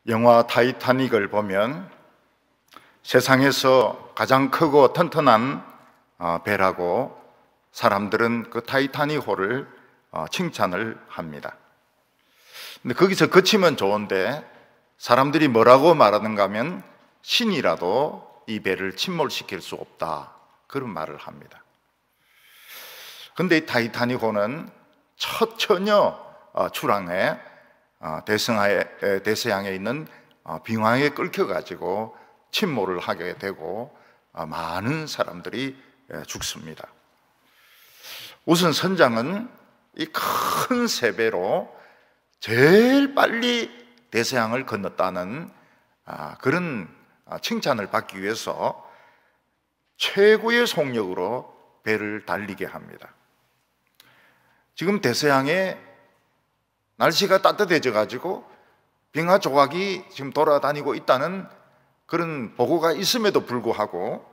영화 타이타닉을 보면 세상에서 가장 크고 튼튼한 배라고 사람들은 그 타이타닉호를 칭찬을 합니다. 근데 거기서 그치면 좋은데 사람들이 뭐라고 말하는가 하면 신이라도 이 배를 침몰시킬 수 없다, 그런 말을 합니다. 근데 이 타이타닉호는 첫 처녀 출항에 대서양에 있는 빙하에 끌혀가지고 침몰을 하게 되고 많은 사람들이 죽습니다. 우선 선장은 이 큰 세배로 제일 빨리 대서양을 건넜다는 그런 칭찬을 받기 위해서 최고의 속력으로 배를 달리게 합니다. 지금 대서양에 날씨가 따뜻해져 가지고 빙하 조각이 지금 돌아다니고 있다는 그런 보고가 있음에도 불구하고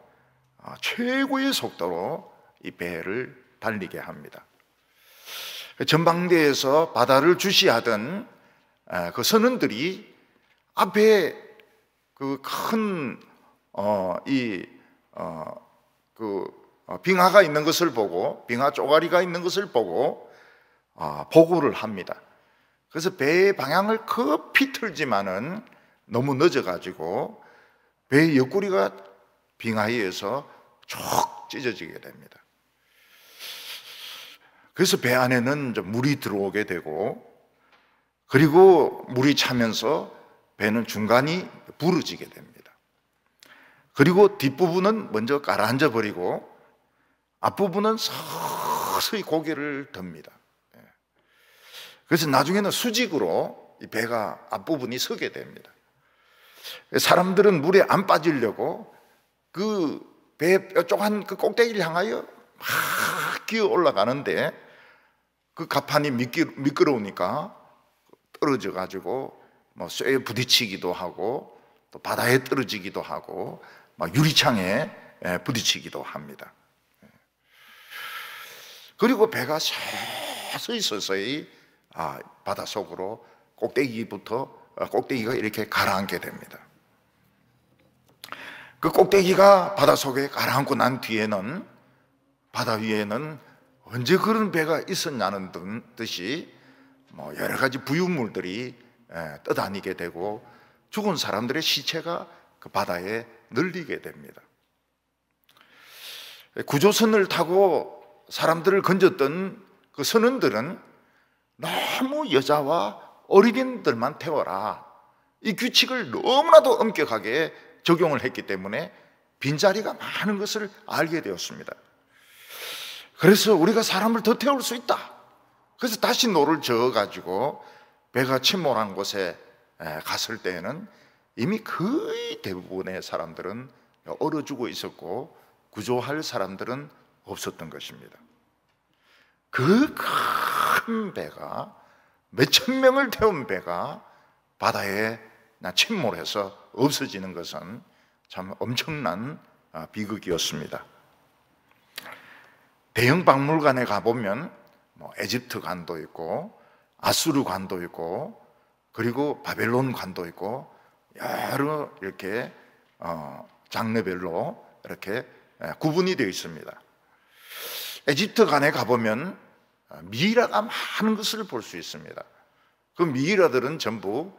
최고의 속도로 이 배를 달리게 합니다. 전방대에서 바다를 주시하던 그 선원들이 앞에 그 큰 빙하가 있는 것을 보고, 빙하 쪼가리가 있는 것을 보고 보고를 합니다. 그래서 배의 방향을 급히 틀지만은 너무 늦어가지고 배의 옆구리가 빙하에 의해서 쭉 찢어지게 됩니다. 그래서 배 안에는 물이 들어오게 되고, 그리고 물이 차면서 배는 중간이 부러지게 됩니다. 그리고 뒷부분은 먼저 가라앉아 버리고 앞부분은 서서히 고개를 듭니다. 그래서 나중에는 수직으로 이 배가 앞부분이 서게 됩니다. 사람들은 물에 안 빠지려고 그 배 뾰족한 그 꼭대기를 향하여 막 기어 올라가는데 그 갑판이 미끄러우니까 떨어져 가지고 뭐 쇠에 부딪히기도 하고 또 바다에 떨어지기도 하고 막 유리창에 부딪히기도 합니다. 그리고 배가 서서히 바닷속으로 꼭대기가 이렇게 가라앉게 됩니다. 그 꼭대기가 바닷속에 가라앉고 난 뒤에는 바다 위에는 언제 그런 배가 있었냐는 듯이 여러 가지 부유물들이 떠다니게 되고 죽은 사람들의 시체가 그 바다에 널리게 됩니다. 구조선을 타고 사람들을 건졌던 그 선원들은 너무 여자와 어린이들만 태워라, 이 규칙을 너무나도 엄격하게 적용을 했기 때문에 빈자리가 많은 것을 알게 되었습니다. 그래서 우리가 사람을 더 태울 수 있다. 그래서 다시 노를 저어가지고 배가 침몰한 곳에 갔을 때에는 이미 거의 대부분의 사람들은 얼어 죽어 있었고 구조할 사람들은 없었던 것입니다. 그 큰 배가, 몇천 명을 태운 배가 바다에 침몰해서 없어지는 것은 참 엄청난 비극이었습니다. 대형 박물관에 가보면 에집트 관도 있고 아수르 관도 있고 그리고 바벨론 관도 있고 여러 이렇게 장르별로 이렇게 구분이 되어 있습니다. 에집트 관에 가보면 미이라가 많은 것을 볼 수 있습니다. 그 미이라들은 전부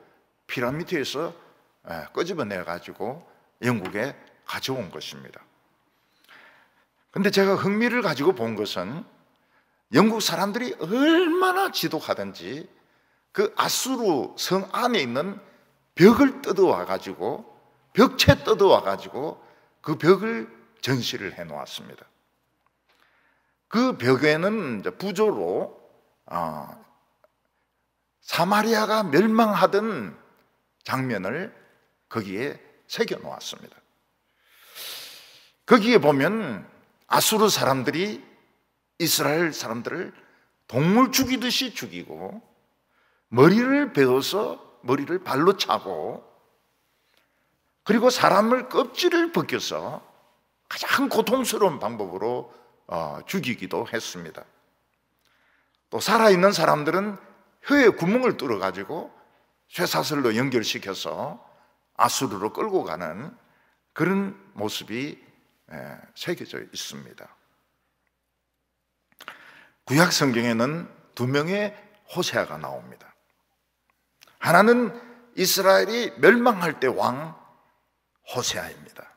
피라미드에서 끄집어내 가지고 영국에 가져온 것입니다. 근데 제가 흥미를 가지고 본 것은 영국 사람들이 얼마나 지독하든지 그 아수르 성 안에 있는 벽을 뜯어와 가지고, 벽체 뜯어와 가지고 그 벽을 전시를 해 놓았습니다. 그 벽에는 부조로 사마리아가 멸망하던 장면을 거기에 새겨 놓았습니다. 거기에 보면 아수르 사람들이 이스라엘 사람들을 동물 죽이듯이 죽이고 머리를 베어서 머리를 발로 차고, 그리고 사람을 껍질을 벗겨서 가장 고통스러운 방법으로 죽이기도 했습니다. 또 살아있는 사람들은 혀에 구멍을 뚫어 가지고 쇠사슬로 연결시켜서 아수르로 끌고 가는 그런 모습이 새겨져 있습니다. 구약 성경에는 두 명의 호세아가 나옵니다. 하나는 이스라엘이 멸망할 때 왕 호세아입니다.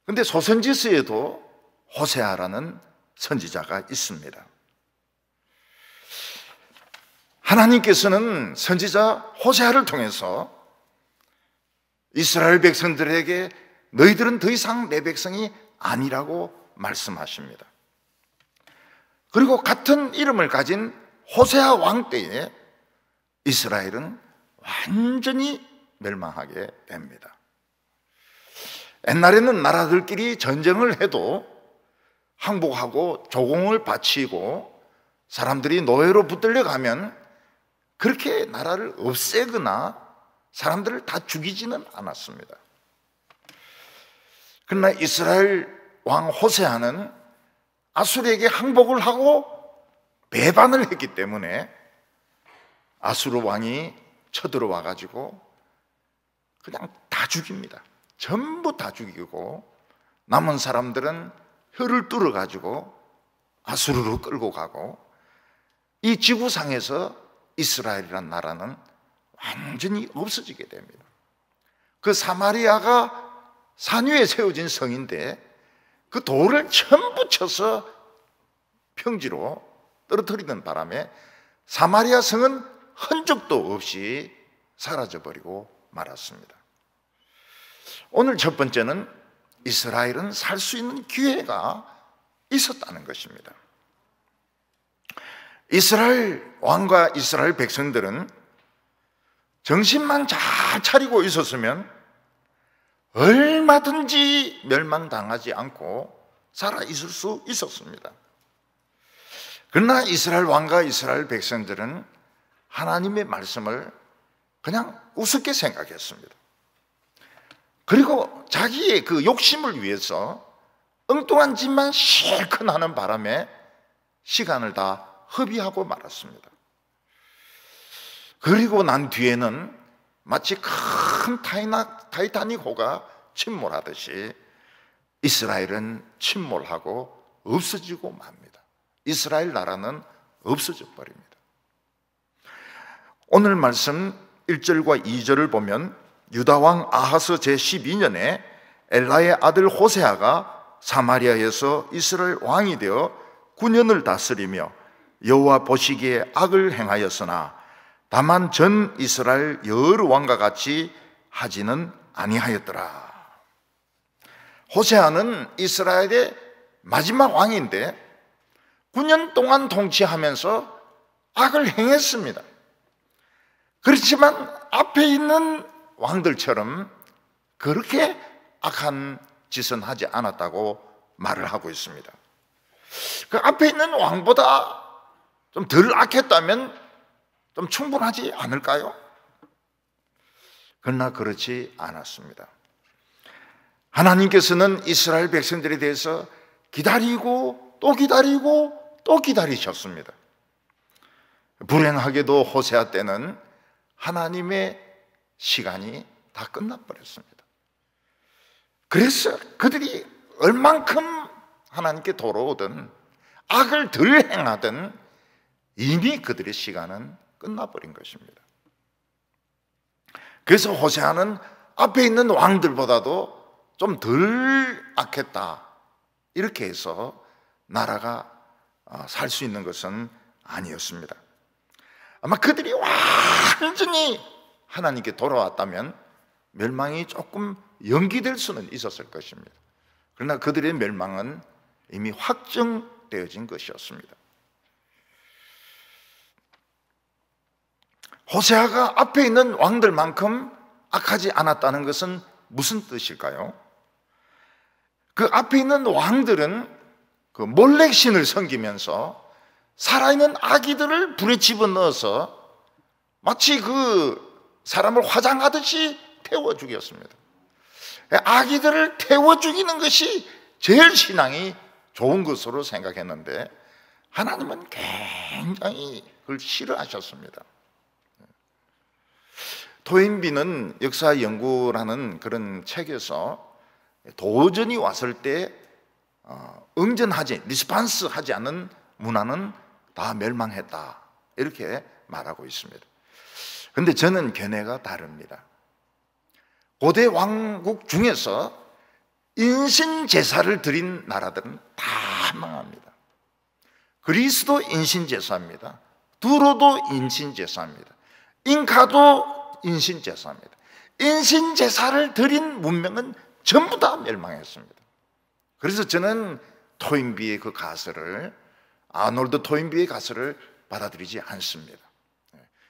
그런데 소선지서에도 호세아라는 선지자가 있습니다. 하나님께서는 선지자 호세아를 통해서 이스라엘 백성들에게 너희들은 더 이상 내 백성이 아니라고 말씀하십니다. 그리고 같은 이름을 가진 호세아 왕 때에 이스라엘은 완전히 멸망하게 됩니다. 옛날에는 나라들끼리 전쟁을 해도 항복하고 조공을 바치고 사람들이 노예로 붙들려 가면 그렇게 나라를 없애거나 사람들을 다 죽이지는 않았습니다. 그러나 이스라엘 왕 호세아는 아수르에게 항복을 하고 배반을 했기 때문에 아수르 왕이 쳐들어와 가지고 그냥 다 죽입니다. 전부 다 죽이고 남은 사람들은 혀를 뚫어 가지고 아수르로 끌고 가고 이 지구상에서 이스라엘이란 나라는 완전히 없어지게 됩니다. 그 사마리아가 산 위에 세워진 성인데 그 돌을 전부 쳐서 평지로 떨어뜨리는 바람에 사마리아 성은 흔적도 없이 사라져버리고 말았습니다. 오늘 첫 번째는 이스라엘은 살 수 있는 기회가 있었다는 것입니다. 이스라엘 왕과 이스라엘 백성들은 정신만 잘 차리고 있었으면 얼마든지 멸망당하지 않고 살아있을 수 있었습니다. 그러나 이스라엘 왕과 이스라엘 백성들은 하나님의 말씀을 그냥 우습게 생각했습니다. 그리고 자기의 그 욕심을 위해서 엉뚱한 짓만 실컷 하는 바람에 시간을 다 허비하고 말았습니다. 그리고 난 뒤에는 마치 큰 타이타닉호가 침몰하듯이 이스라엘은 침몰하고 없어지고 맙니다. 이스라엘 나라는 없어져 버립니다. 오늘 말씀 1절과 2절을 보면 유다왕 아하스 제12년에 엘라의 아들 호세아가 사마리아에서 이스라엘 왕이 되어 9년을 다스리며 여호와 보시기에 악을 행하였으나 다만 전 이스라엘 여러 왕과 같이 하지는 아니하였더라. 호세아는 이스라엘의 마지막 왕인데 9년 동안 통치하면서 악을 행했습니다. 그렇지만 앞에 있는 왕들처럼 그렇게 악한 짓은 하지 않았다고 말을 하고 있습니다. 그 앞에 있는 왕보다 좀 덜 악했다면 좀 충분하지 않을까요? 그러나 그렇지 않았습니다. 하나님께서는 이스라엘 백성들에 대해서 기다리고 또 기다리고 또 기다리셨습니다. 불행하게도 호세아 때는 하나님의 시간이 다 끝나버렸습니다. 그래서 그들이 얼만큼 하나님께 돌아오든 악을 덜 행하든 이미 그들의 시간은 끝나버린 것입니다. 그래서 호세아는 앞에 있는 왕들보다도 좀 덜 악했다 이렇게 해서 나라가 살 수 있는 것은 아니었습니다. 아마 그들이 완전히 하나님께 돌아왔다면 멸망이 조금 연기될 수는 있었을 것입니다. 그러나 그들의 멸망은 이미 확정되어진 것이었습니다. 호세아가 앞에 있는 왕들만큼 악하지 않았다는 것은 무슨 뜻일까요? 그 앞에 있는 왕들은 그 몰렉신을 섬기면서 살아있는 아기들을 불에 집어넣어서 마치 그 사람을 화장하듯이 태워 죽였습니다. 아기들을 태워 죽이는 것이 제일 신앙이 좋은 것으로 생각했는데 하나님은 굉장히 그걸 싫어하셨습니다. 토인비는 역사 연구라는 그런 책에서 도전이 왔을 때 응전하지, 리스판스 하지 않는 문화는 다 멸망했다, 이렇게 말하고 있습니다. 그런데 저는 견해가 다릅니다. 고대 왕국 중에서 인신제사를 드린 나라들은 다 망합니다. 그리스도 인신제사입니다. 두로도 인신제사입니다. 잉카도 인신제사입니다. 인신제사를 드린 문명은 전부 다 멸망했습니다. 그래서 저는 토인비의 그 가설을, 아놀드 토인비의 가설을 받아들이지 않습니다.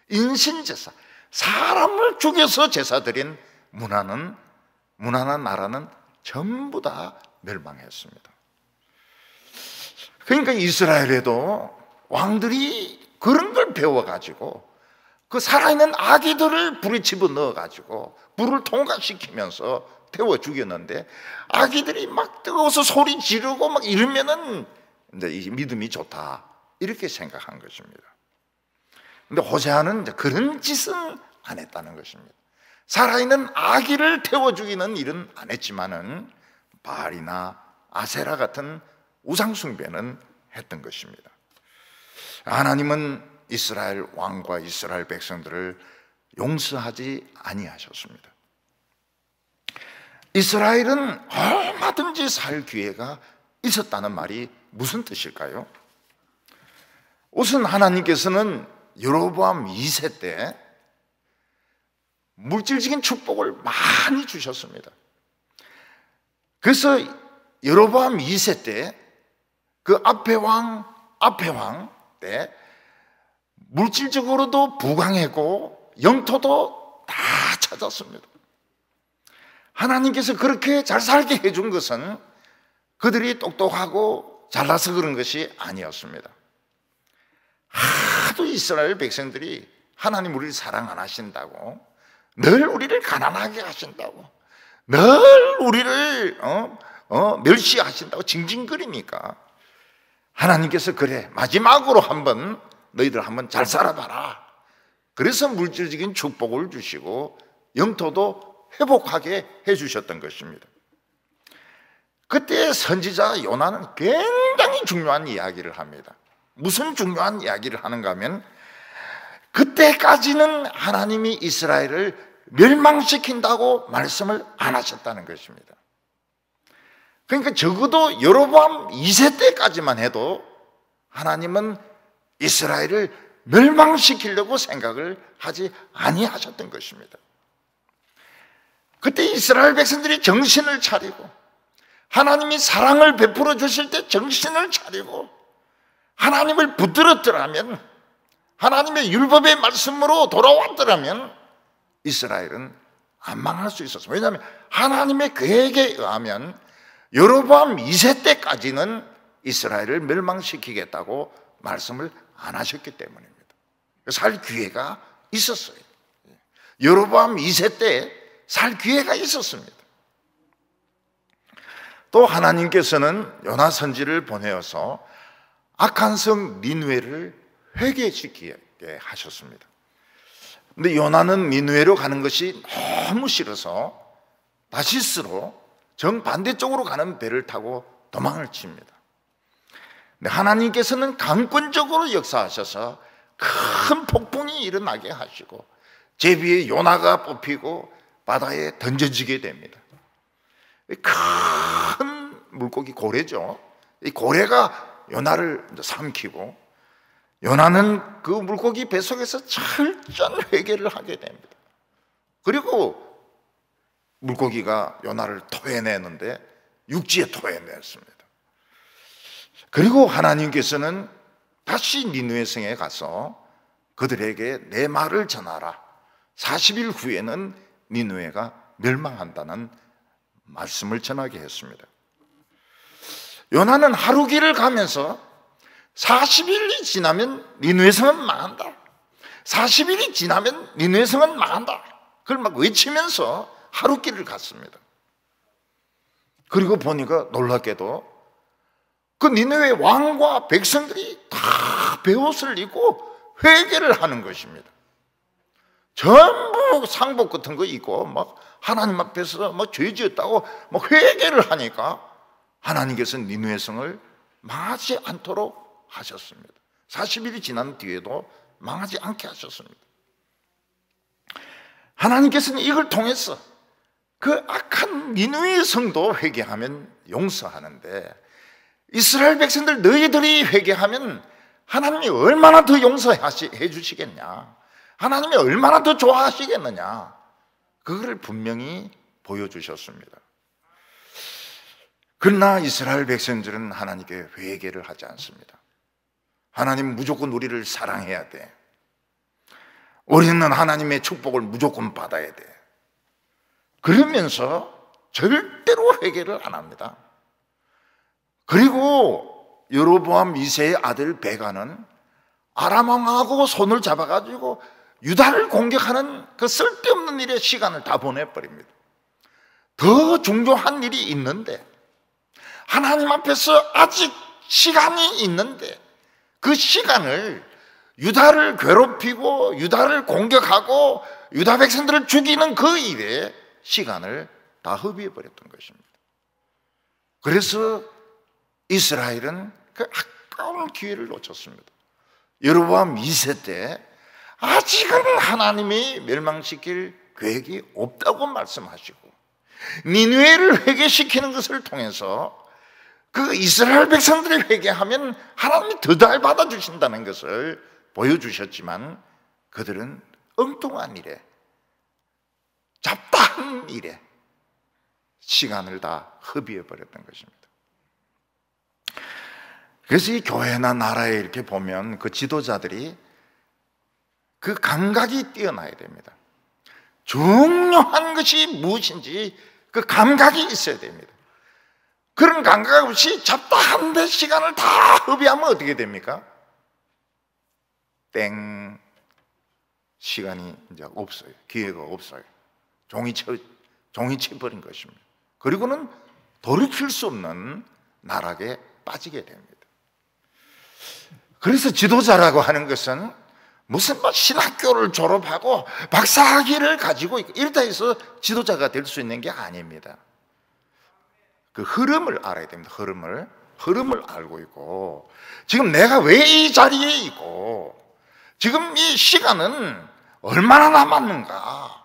인신제사, 사람을 죽여서 제사 드린 문화나 나라는 전부 다 멸망했습니다. 그러니까 이스라엘에도 왕들이 그런 걸 배워가지고 그 살아있는 아기들을 불에 집어넣어가지고 불을 통과시키면서 태워 죽였는데, 아기들이 막 뜨거워서 소리 지르고 막 이러면은 이제 이 믿음이 좋다, 이렇게 생각한 것입니다. 근데 호세아는 이제 그런 짓은 안 했다는 것입니다. 살아있는 아기를 태워 죽이는 일은 안 했지만은 바알이나 아세라 같은 우상숭배는 했던 것입니다. 하나님은 이스라엘 왕과 이스라엘 백성들을 용서하지 아니하셨습니다. 이스라엘은 얼마든지 살 기회가 있었다는 말이 무슨 뜻일까요? 우선 하나님께서는 여로보암 2세 때 물질적인 축복을 많이 주셨습니다. 그래서 여로보암 2세 때 그 앞에 왕 때 물질적으로도 부강했고 영토도 다 찾았습니다. 하나님께서 그렇게 잘 살게 해준 것은 그들이 똑똑하고 잘나서 그런 것이 아니었습니다. 하도 이스라엘 백성들이 하나님 우리를 사랑 안 하신다고, 늘 우리를 가난하게 하신다고, 늘 우리를 멸시하신다고 징징거리니까 하나님께서 그래, 마지막으로 한번 너희들 한번 잘 살아봐라, 그래서 물질적인 축복을 주시고 영토도 회복하게 해주셨던 것입니다. 그때 선지자 요나는 굉장히 중요한 이야기를 합니다. 무슨 중요한 이야기를 하는가 하면, 그때까지는 하나님이 이스라엘을 멸망시킨다고 말씀을 안 하셨다는 것입니다. 그러니까 적어도 여로보암 2세 때까지만 해도 하나님은 이스라엘을 멸망시키려고 생각을 하지 아니하셨던 것입니다. 그때 이스라엘 백성들이 정신을 차리고 하나님이 사랑을 베풀어 주실 때 정신을 차리고 하나님을 붙들었더라면, 하나님의 율법의 말씀으로 돌아왔더라면 이스라엘은 안 망할 수 있었어요. 왜냐하면 하나님의 계획에 의하면 여로보암 2세 때까지는 이스라엘을 멸망시키겠다고 말씀을 안 하셨기 때문입니다. 살 기회가 있었어요. 여로보암 2세 때 살 기회가 있었습니다. 또 하나님께서는 요나 선지를 보내어서 악한 성 니느웨를 회개시키게 하셨습니다. 근데 요나는 니느웨로 가는 것이 너무 싫어서 다시스로 정반대쪽으로 가는 배를 타고 도망을 칩니다. 근데 하나님께서는 강권적으로 역사하셔서 큰 폭풍이 일어나게 하시고 제비에 요나가 뽑히고 바다에 던져지게 됩니다. 큰 물고기 고래죠. 이 고래가 요나를 삼키고 요나는 그 물고기 뱃속에서 철저한 회개를 하게 됩니다. 그리고 물고기가 요나를 토해내는데 육지에 토해냈습니다. 그리고 하나님께서는 다시 니느웨 성에 가서 그들에게 내 말을 전하라, 40일 후에는 니느웨가 멸망한다는 말씀을 전하게 했습니다. 요나는 하루 길을 가면서 40일이 지나면 니느웨 성은 망한다, 40일이 지나면 니느웨 성은 망한다, 그걸 막 외치면서 하루 길을 갔습니다. 그리고 보니까 놀랍게도 그 니느웨 왕과 백성들이 다 베옷을 입고 회개를 하는 것입니다. 전부 막 상복 같은 거 입고 막 하나님 앞에서 막 죄 지었다고 막 회개를 하니까 하나님께서 니느웨 성을 망하지 않도록 하셨습니다. 40일이 지난 뒤에도 망하지 않게 하셨습니다. 하나님께서는 이걸 통해서 그 악한 니느웨 성도 회개하면 용서하는데, 이스라엘 백성들 너희들이 회개하면 하나님이 얼마나 더 용서해 주시겠냐, 하나님이 얼마나 더 좋아하시겠느냐, 그거를 분명히 보여주셨습니다. 그러나 이스라엘 백성들은 하나님께 회개를 하지 않습니다. 하나님 무조건 우리를 사랑해야 돼, 우리는 하나님의 축복을 무조건 받아야 돼, 그러면서 절대로 회개를 안 합니다. 그리고 여로보암 2세의 아들 베가는 아람 왕하고 손을 잡아가지고 유다를 공격하는 그 쓸데없는 일에 시간을 다 보내버립니다. 더 중요한 일이 있는데, 하나님 앞에서 아직 시간이 있는데 그 시간을 유다를 괴롭히고 유다를 공격하고 유다 백성들을 죽이는 그 일에 시간을 다 허비해버렸던 것입니다. 그래서 이스라엘은 그 아까운 기회를 놓쳤습니다. 여로보암 2세 때 아직은 하나님이 멸망시킬 계획이 없다고 말씀하시고 니느웨를 회개시키는 것을 통해서 그 이스라엘 백성들이 회개하면 하나님이 더 잘 받아주신다는 것을 보여주셨지만, 그들은 엉뚱한 일에, 잡다한 일에 시간을 다 허비해버렸던 것입니다. 그래서 이 교회나 나라에 이렇게 보면 그 지도자들이 그 감각이 뛰어나야 됩니다. 중요한 것이 무엇인지 그 감각이 있어야 됩니다. 그런 감각 없이 잡다한데 시간을 다 허비하면 어떻게 됩니까? 땡, 시간이 이제 없어요. 기회가 없어요. 종이 쳐버린 것입니다. 그리고는 돌이킬 수 없는 나락에 빠지게 됩니다. 그래서 지도자라고 하는 것은 무슨 신학교를 졸업하고 박사학위를 가지고 이렇다 해서 지도자가 될 수 있는 게 아닙니다. 그 흐름을 알아야 됩니다. 흐름을 알고 있고, 지금 내가 왜 이 자리에 있고, 지금 이 시간은 얼마나 남았는가,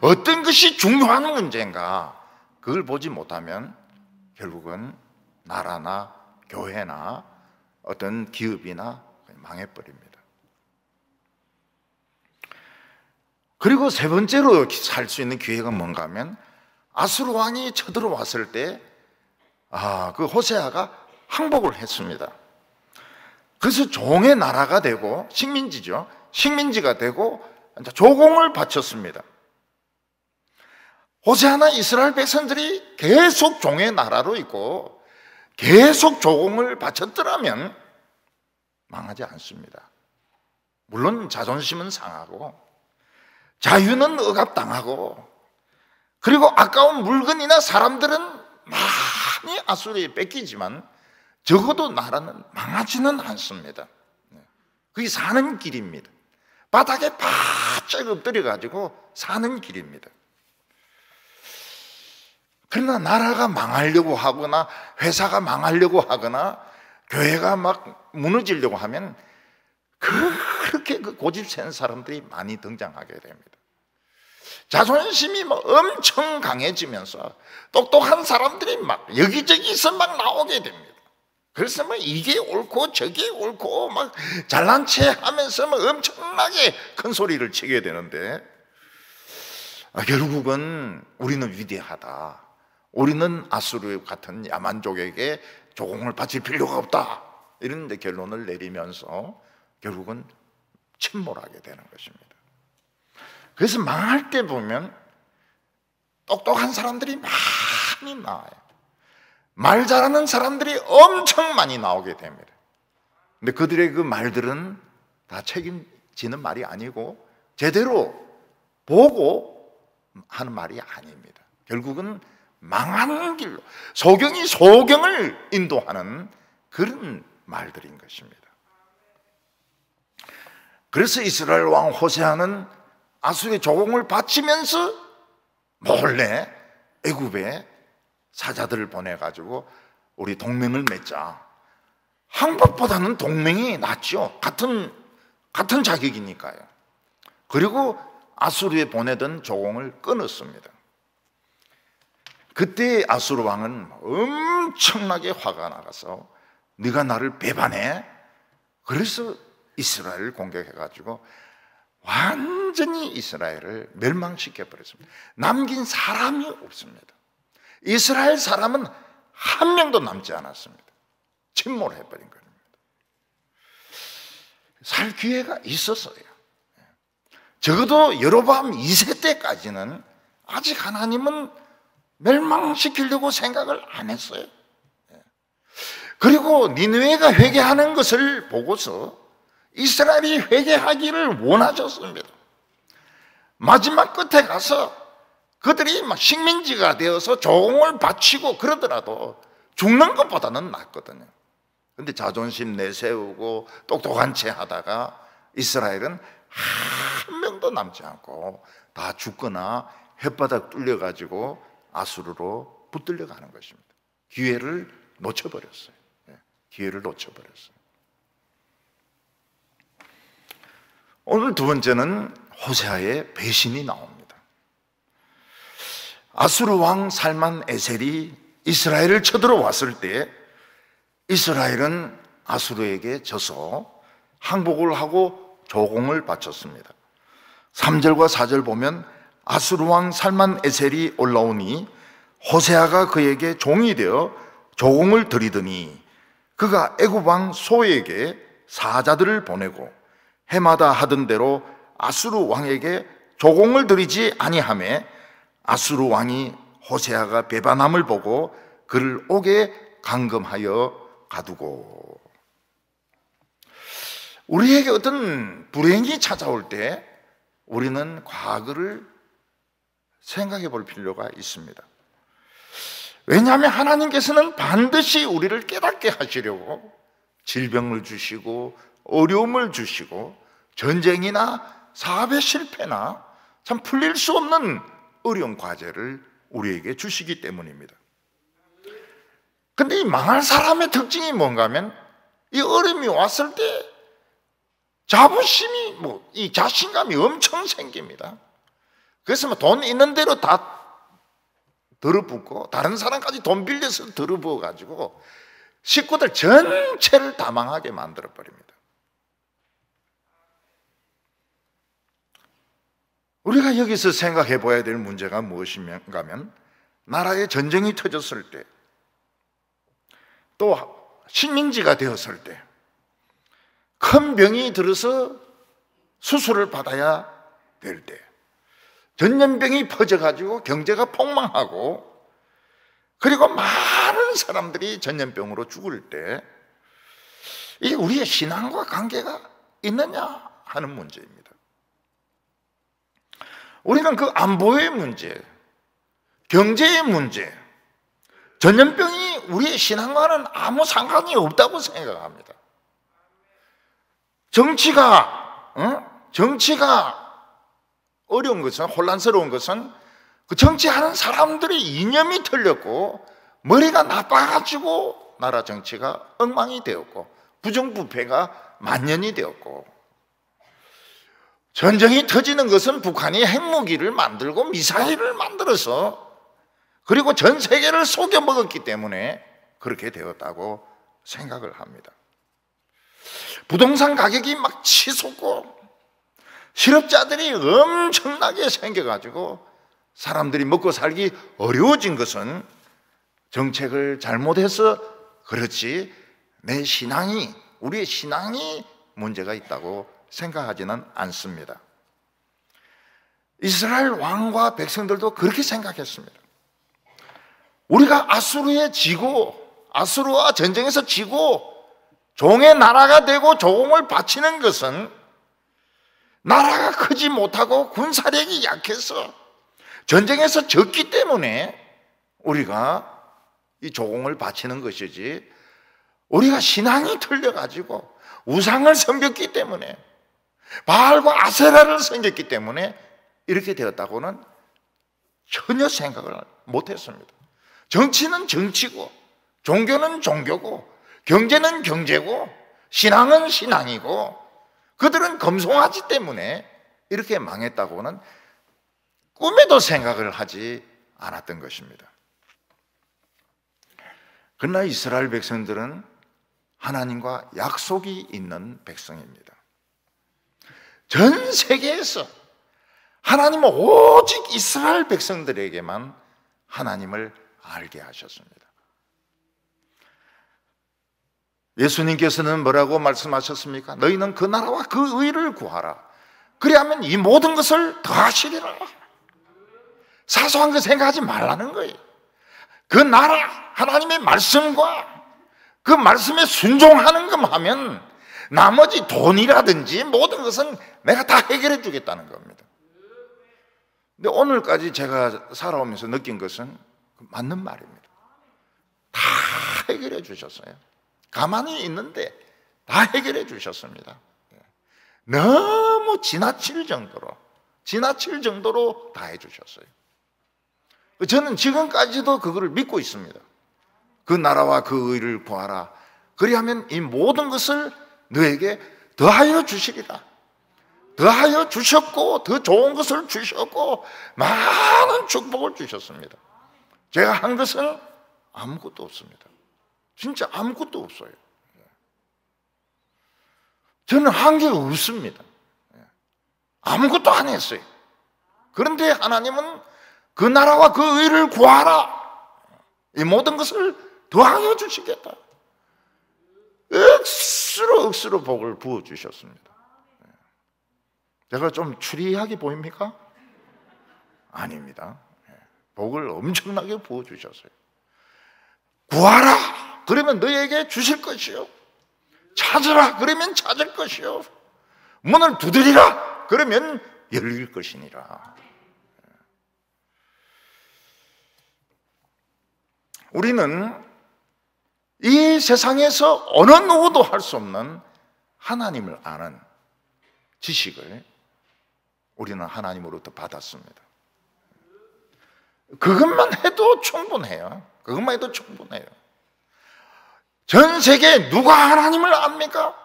어떤 것이 중요한 문제인가, 그걸 보지 못하면 결국은 나라나 교회나 어떤 기업이나 망해버립니다. 그리고 세 번째로 살 수 있는 기회가 뭔가 하면, 아수르 왕이 쳐들어왔을 때 그 호세아가 항복을 했습니다. 그래서 종의 나라가 되고, 식민지죠, 식민지가 되고 조공을 바쳤습니다. 호세아나 이스라엘 백성들이 계속 종의 나라로 있고 계속 조공을 바쳤더라면 망하지 않습니다. 물론 자존심은 상하고 자유는 억압당하고, 그리고 아까운 물건이나 사람들은 많이 아수르에 뺏기지만 적어도 나라는 망하지는 않습니다. 그게 사는 길입니다. 바닥에 바짝 엎드려가지고 사는 길입니다. 그러나 나라가 망하려고 하거나 회사가 망하려고 하거나 교회가 막 무너지려고 하면 그렇게 고집 센 사람들이 많이 등장하게 됩니다. 자존심이 막 엄청 강해지면서 똑똑한 사람들이 막 여기저기서 막 나오게 됩니다. 그래서 뭐 이게 옳고 저게 옳고 막 잘난 체 하면서 막 엄청나게 큰 소리를 치게 되는데, 결국은 우리는 위대하다, 우리는 아수르 같은 야만족에게 조공을 바칠 필요가 없다, 이런 데 결론을 내리면서 결국은 침몰하게 되는 것입니다. 그래서 망할 때 보면 똑똑한 사람들이 많이 나와요. 말 잘하는 사람들이 엄청 많이 나오게 됩니다. 근데 그들의 그 말들은 다 책임지는 말이 아니고 제대로 보고 하는 말이 아닙니다. 결국은 망하는 길로, 소경이 소경을 인도하는 그런 말들인 것입니다. 그래서 이스라엘 왕 호세아는 아수르의 조공을 바치면서 몰래 애굽에 사자들을 보내가지고 우리 동맹을 맺자. 항복보다는 동맹이 낫죠. 같은 자격이니까요. 그리고 아수르에 보내던 조공을 끊었습니다. 그때 아수르 왕은 엄청나게 화가 나가서 네가 나를 배반해? 그래서 이스라엘을 공격해가지고 완전히 이스라엘을 멸망시켜 버렸습니다. 남긴 사람이 없습니다. 이스라엘 사람은 한 명도 남지 않았습니다. 침몰해버린 겁니다. 살 기회가 있었어요. 적어도 여로보암 2세 때까지는 아직 하나님은 멸망시키려고 생각을 안 했어요. 그리고 니느웨가 회개하는 것을 보고서 이스라엘이 회개하기를 원하셨습니다. 마지막 끝에 가서 그들이 막 식민지가 되어서 조공을 바치고 그러더라도 죽는 것보다는 낫거든요. 근데 자존심 내세우고 똑똑한 채 하다가 이스라엘은 한 명도 남지 않고 다 죽거나 혓바닥 뚫려가지고 아수르로 붙들려 가는 것입니다. 기회를 놓쳐버렸어요. 기회를 놓쳐버렸어요. 오늘 두 번째는 호세아의 배신이 나옵니다. 아수르 왕 살만 에셀이 이스라엘을 쳐들어왔을 때 이스라엘은 아수르에게 져서 항복을 하고 조공을 바쳤습니다. 3절과 4절 보면 아수르 왕 살만 에셀이 올라오니 호세아가 그에게 종이 되어 조공을 드리더니 그가 애굽 왕 소에게 사자들을 보내고 해마다 하던 대로 아수르 왕에게 조공을 드리지 아니하매 아수르 왕이 호세아가 배반함을 보고 그를 옥에 감금하여 가두고. 우리에게 어떤 불행이 찾아올 때 우리는 과거를 생각해 볼 필요가 있습니다. 왜냐하면 하나님께서는 반드시 우리를 깨닫게 하시려고 질병을 주시고 어려움을 주시고 전쟁이나 사업의 실패나 참 풀릴 수 없는 어려운 과제를 우리에게 주시기 때문입니다. 근데 이 망할 사람의 특징이 뭔가 하면 이 어려움이 왔을 때 자부심이 이 자신감이 엄청 생깁니다. 그래서 돈 있는 대로 다 들어붓고 다른 사람까지 돈 빌려서 들어부어 가지고 식구들 전체를 다 망하게 만들어 버립니다. 우리가 여기서 생각해 봐야 될 문제가 무엇인가 하면 나라에 전쟁이 터졌을 때 또 식민지가 되었을 때 큰 병이 들어서 수술을 받아야 될 때 전염병이 퍼져가지고 경제가 폭망하고 그리고 많은 사람들이 전염병으로 죽을 때 이게 우리의 신앙과 관계가 있느냐 하는 문제입니다. 우리는 그 안보의 문제, 경제의 문제, 전염병이 우리의 신앙과는 아무 상관이 없다고 생각합니다. 정치가 어려운 것은, 혼란스러운 것은 그 정치하는 사람들의 이념이 틀렸고 머리가 나빠가지고 나라 정치가 엉망이 되었고 부정부패가 만연이 되었고, 전쟁이 터지는 것은 북한이 핵무기를 만들고 미사일을 만들어서 그리고 전 세계를 속여먹었기 때문에 그렇게 되었다고 생각을 합니다. 부동산 가격이 막 치솟고 실업자들이 엄청나게 생겨가지고 사람들이 먹고 살기 어려워진 것은 정책을 잘못해서 그렇지 내 신앙이, 우리의 신앙이 문제가 있다고 생각하지는 않습니다. 이스라엘 왕과 백성들도 그렇게 생각했습니다. 우리가 아수르에 지고 아수르와 전쟁에서 지고 종의 나라가 되고 조공을 바치는 것은 나라가 크지 못하고 군사력이 약해서 전쟁에서 졌기 때문에 우리가 이 조공을 바치는 것이지, 우리가 신앙이 틀려가지고 우상을 섬겼기 때문에 바알과 아세라를 섬겼기 때문에 이렇게 되었다고는 전혀 생각을 못했습니다. 정치는 정치고, 종교는 종교고, 경제는 경제고, 신앙은 신앙이고, 그들은 검소하기 때문에 이렇게 망했다고는 꿈에도 생각을 하지 않았던 것입니다. 그러나 이스라엘 백성들은 하나님과 약속이 있는 백성입니다. 전 세계에서 하나님은 오직 이스라엘 백성들에게만 하나님을 알게 하셨습니다. 예수님께서는 뭐라고 말씀하셨습니까? 너희는 그 나라와 그 의를 구하라. 그리하면 이 모든 것을 더하시리라. 사소한 거 생각하지 말라는 거예요. 그 나라, 하나님의 말씀과 그 말씀에 순종하는 것만 하면 나머지 돈이라든지 모든 것은 내가 다 해결해 주겠다는 겁니다. 근데 오늘까지 제가 살아오면서 느낀 것은 맞는 말입니다. 다 해결해 주셨어요. 가만히 있는데 다 해결해 주셨습니다. 너무 지나칠 정도로 다 해주셨어요. 저는 지금까지도 그거를 믿고 있습니다. 그 나라와 그 의를 구하라. 그리하면 이 모든 것을 너에게 더하여 주시리라. 더하여 주셨고, 더 좋은 것을 주셨고, 많은 축복을 주셨습니다. 제가 한 것은 아무것도 없습니다. 진짜 아무것도 없어요. 저는 한 게 없습니다. 아무것도 안 했어요. 그런데 하나님은 그 나라와 그 의를 구하라. 이 모든 것을 더하여 주시겠다. 억수로 복을 부어주셨습니다. 제가 좀 추리하게 보입니까? 아닙니다. 복을 엄청나게 부어주셨어요. 구하라. 그러면 너에게 주실 것이요. 찾으라. 그러면 찾을 것이요. 문을 두드리라. 그러면 열릴 것이니라. 우리는 이 세상에서 어느 누구도 할 수 없는 하나님을 아는 지식을 우리는 하나님으로부터 받았습니다. 그것만 해도 충분해요. 그것만 해도 충분해요. 전 세계에 누가 하나님을 압니까?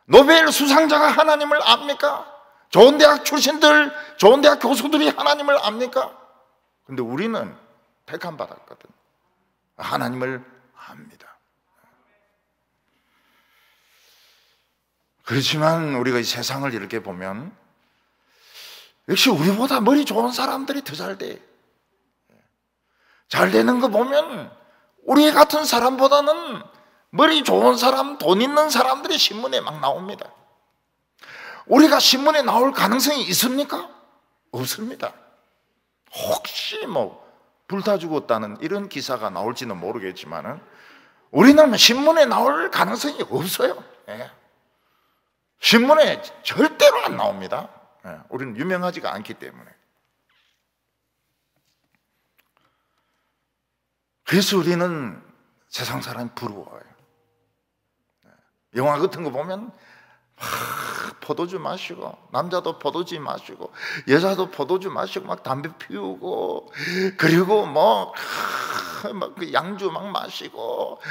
노벨 수상자가 하나님을 압니까? 좋은 대학 출신들, 좋은 대학 교수들이 하나님을 압니까? 근데 우리는 택함 받았거든. 하나님을 압니다. 그렇지만 우리가 이 세상을 이렇게 보면 역시 우리보다 머리 좋은 사람들이 더 잘 돼. 잘 되는 거 보면 우리 같은 사람보다는 머리 좋은 사람, 돈 있는 사람들이 신문에 막 나옵니다. 우리가 신문에 나올 가능성이 있습니까? 없습니다. 혹시 불타 죽었다는 이런 기사가 나올지는 모르겠지만 우리는 신문에 나올 가능성이 없어요. 신문에 절대로 안 나옵니다. 우리는 유명하지가 않기 때문에. 그래서 우리는 세상 사람이 부러워요. 영화 같은 거 보면 포도주 마시고, 남자도 포도주 마시고, 여자도 포도주 마시고 막 담배 피우고, 그리고 그 양주 막 마시고,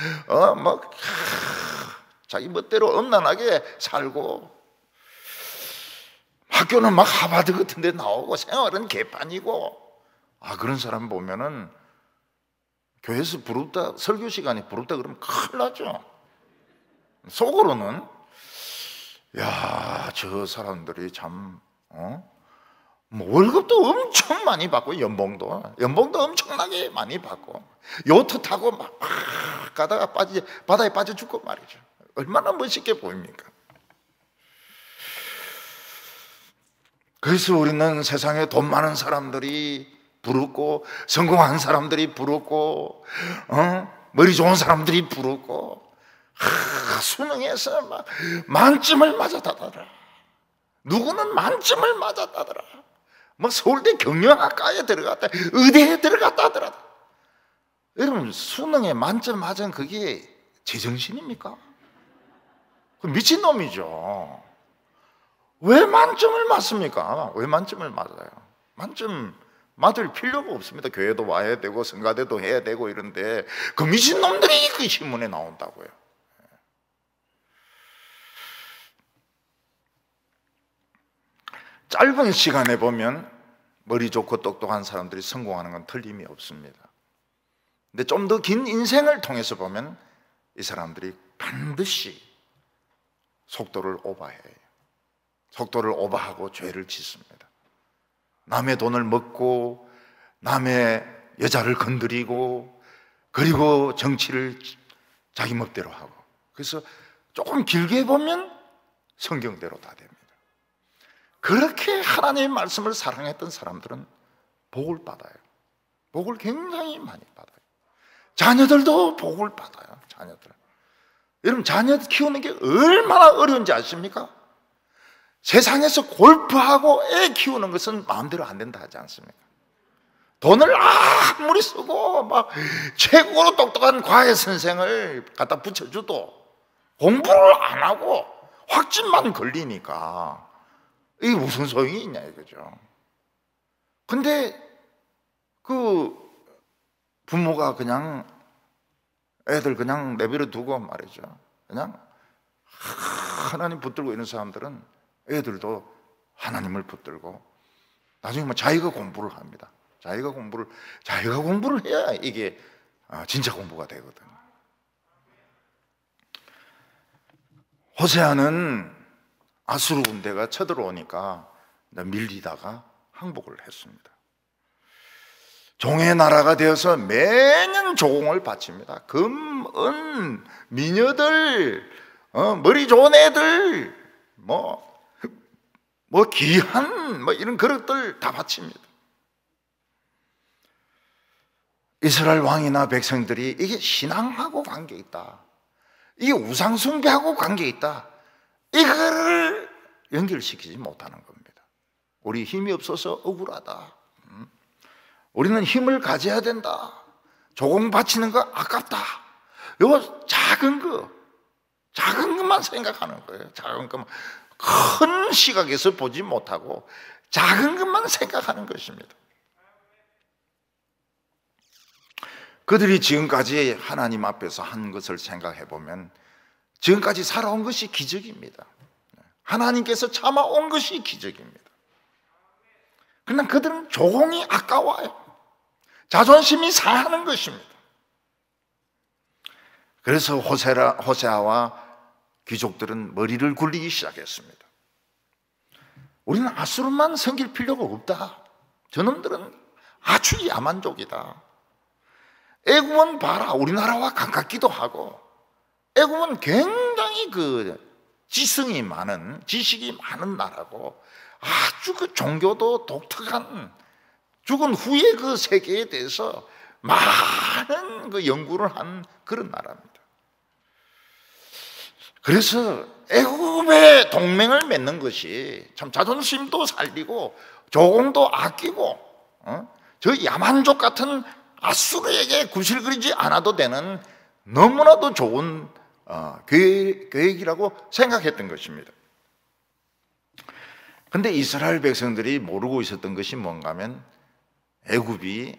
자기 멋대로 음란하게 살고, 학교는 막 하버드 같은 데 나오고, 생활은 개판이고. 그런 사람 보면은 교회에서 부럽다, 설교 시간에 부럽다 그러면 큰일 나죠. 속으로는 야, 저 사람들이 참 월급도 엄청 많이 받고, 연봉도 엄청나게 많이 받고, 요트 타고 막 가다가 바다에 빠져 죽고 말이죠. 얼마나 멋있게 보입니까? 그래서 우리는 세상에 돈 많은 사람들이 부럽고, 성공한 사람들이 부럽고, 머리 좋은 사람들이 부럽고, 수능에서 막 만점을 맞았다더라. 누구는 만점을 맞았다더라. 서울대 경영학과에 들어갔다, 의대에 들어갔다더라. 여러분, 수능에 만점 맞은 그게 제정신입니까? 그 미친놈이죠. 왜 만점을 맞습니까? 왜 만점을 맞아요? 만점 맞을 필요가 없습니다. 교회도 와야 되고 성가대도 해야 되고 이런데 그 미친놈들이 그 신문에 나온다고요. 짧은 시간에 보면 머리 좋고 똑똑한 사람들이 성공하는 건 틀림이 없습니다. 근데 좀 더 긴 인생을 통해서 보면 이 사람들이 반드시 속도를 오버해요. 속도를 오버하고 죄를 짓습니다. 남의 돈을 먹고 남의 여자를 건드리고 그리고 정치를 자기 멋대로 하고, 그래서 조금 길게 보면 성경대로 다 됩니다. 그렇게 하나님의 말씀을 사랑했던 사람들은 복을 받아요. 복을 굉장히 많이 받아요. 자녀들도 복을 받아요. 자녀들. 여러분, 자녀 키우는 게 얼마나 어려운지 아십니까? 세상에서 골프하고 애 키우는 것은 마음대로 안 된다 하지 않습니까? 돈을 아무리 쓰고 막 최고로 똑똑한 과외 선생을 갖다 붙여줘도 공부를 안 하고 확진만 걸리니까 이게 무슨 소용이 있냐 이거죠. 근데 그 부모가 그냥 애들 그냥 내버려 두고 말이죠, 그냥 하나님 붙들고 있는 사람들은 애들도 하나님을 붙들고 나중에 뭐 자기가 공부를 합니다. 자기가 공부를 해야 이게 진짜 공부가 되거든. 호세아는 아수르 군대가 쳐들어오니까 밀리다가 항복을 했습니다. 종의 나라가 되어서 매년 조공을 바칩니다. 금, 은, 미녀들, 머리 좋은 애들, 뭐 귀한 이런 그릇들 다 바칩니다. 이스라엘 왕이나 백성들이 이게 신앙하고 관계 있다, 이게 우상숭배하고 관계 있다, 이거를 연결시키지 못하는 겁니다. 우리 힘이 없어서 억울하다, 우리는 힘을 가져야 된다, 조공 바치는 거 아깝다, 이거 작은 것만 생각하는 거예요. 작은 것만, 큰 시각에서 보지 못하고 작은 것만 생각하는 것입니다. 그들이 지금까지 하나님 앞에서 한 것을 생각해 보면 지금까지 살아온 것이 기적입니다. 하나님께서 참아온 것이 기적입니다. 그러나 그들은 조공이 아까워요. 자존심이 상하는 것입니다. 그래서 호세아와 귀족들은 머리를 굴리기 시작했습니다. 우리는 아수르만 섬길 필요가 없다. 저놈들은 아주 야만족이다. 애굽은 봐라, 우리나라와 가깝기도 하고 애굽은 굉장히 지식이 많은 나라고 아주 종교도 독특한, 죽은 후의 그 세계에 대해서 많은 연구를 한 그런 나라입니다. 그래서 애굽의 동맹을 맺는 것이 참 자존심도 살리고 조공도 아끼고 저 야만족 같은 아수르에게 구실거리지 않아도 되는 너무나도 좋은 계획이라고 생각했던 것입니다. 그런데 이스라엘 백성들이 모르고 있었던 것이 뭔가 하면 애굽이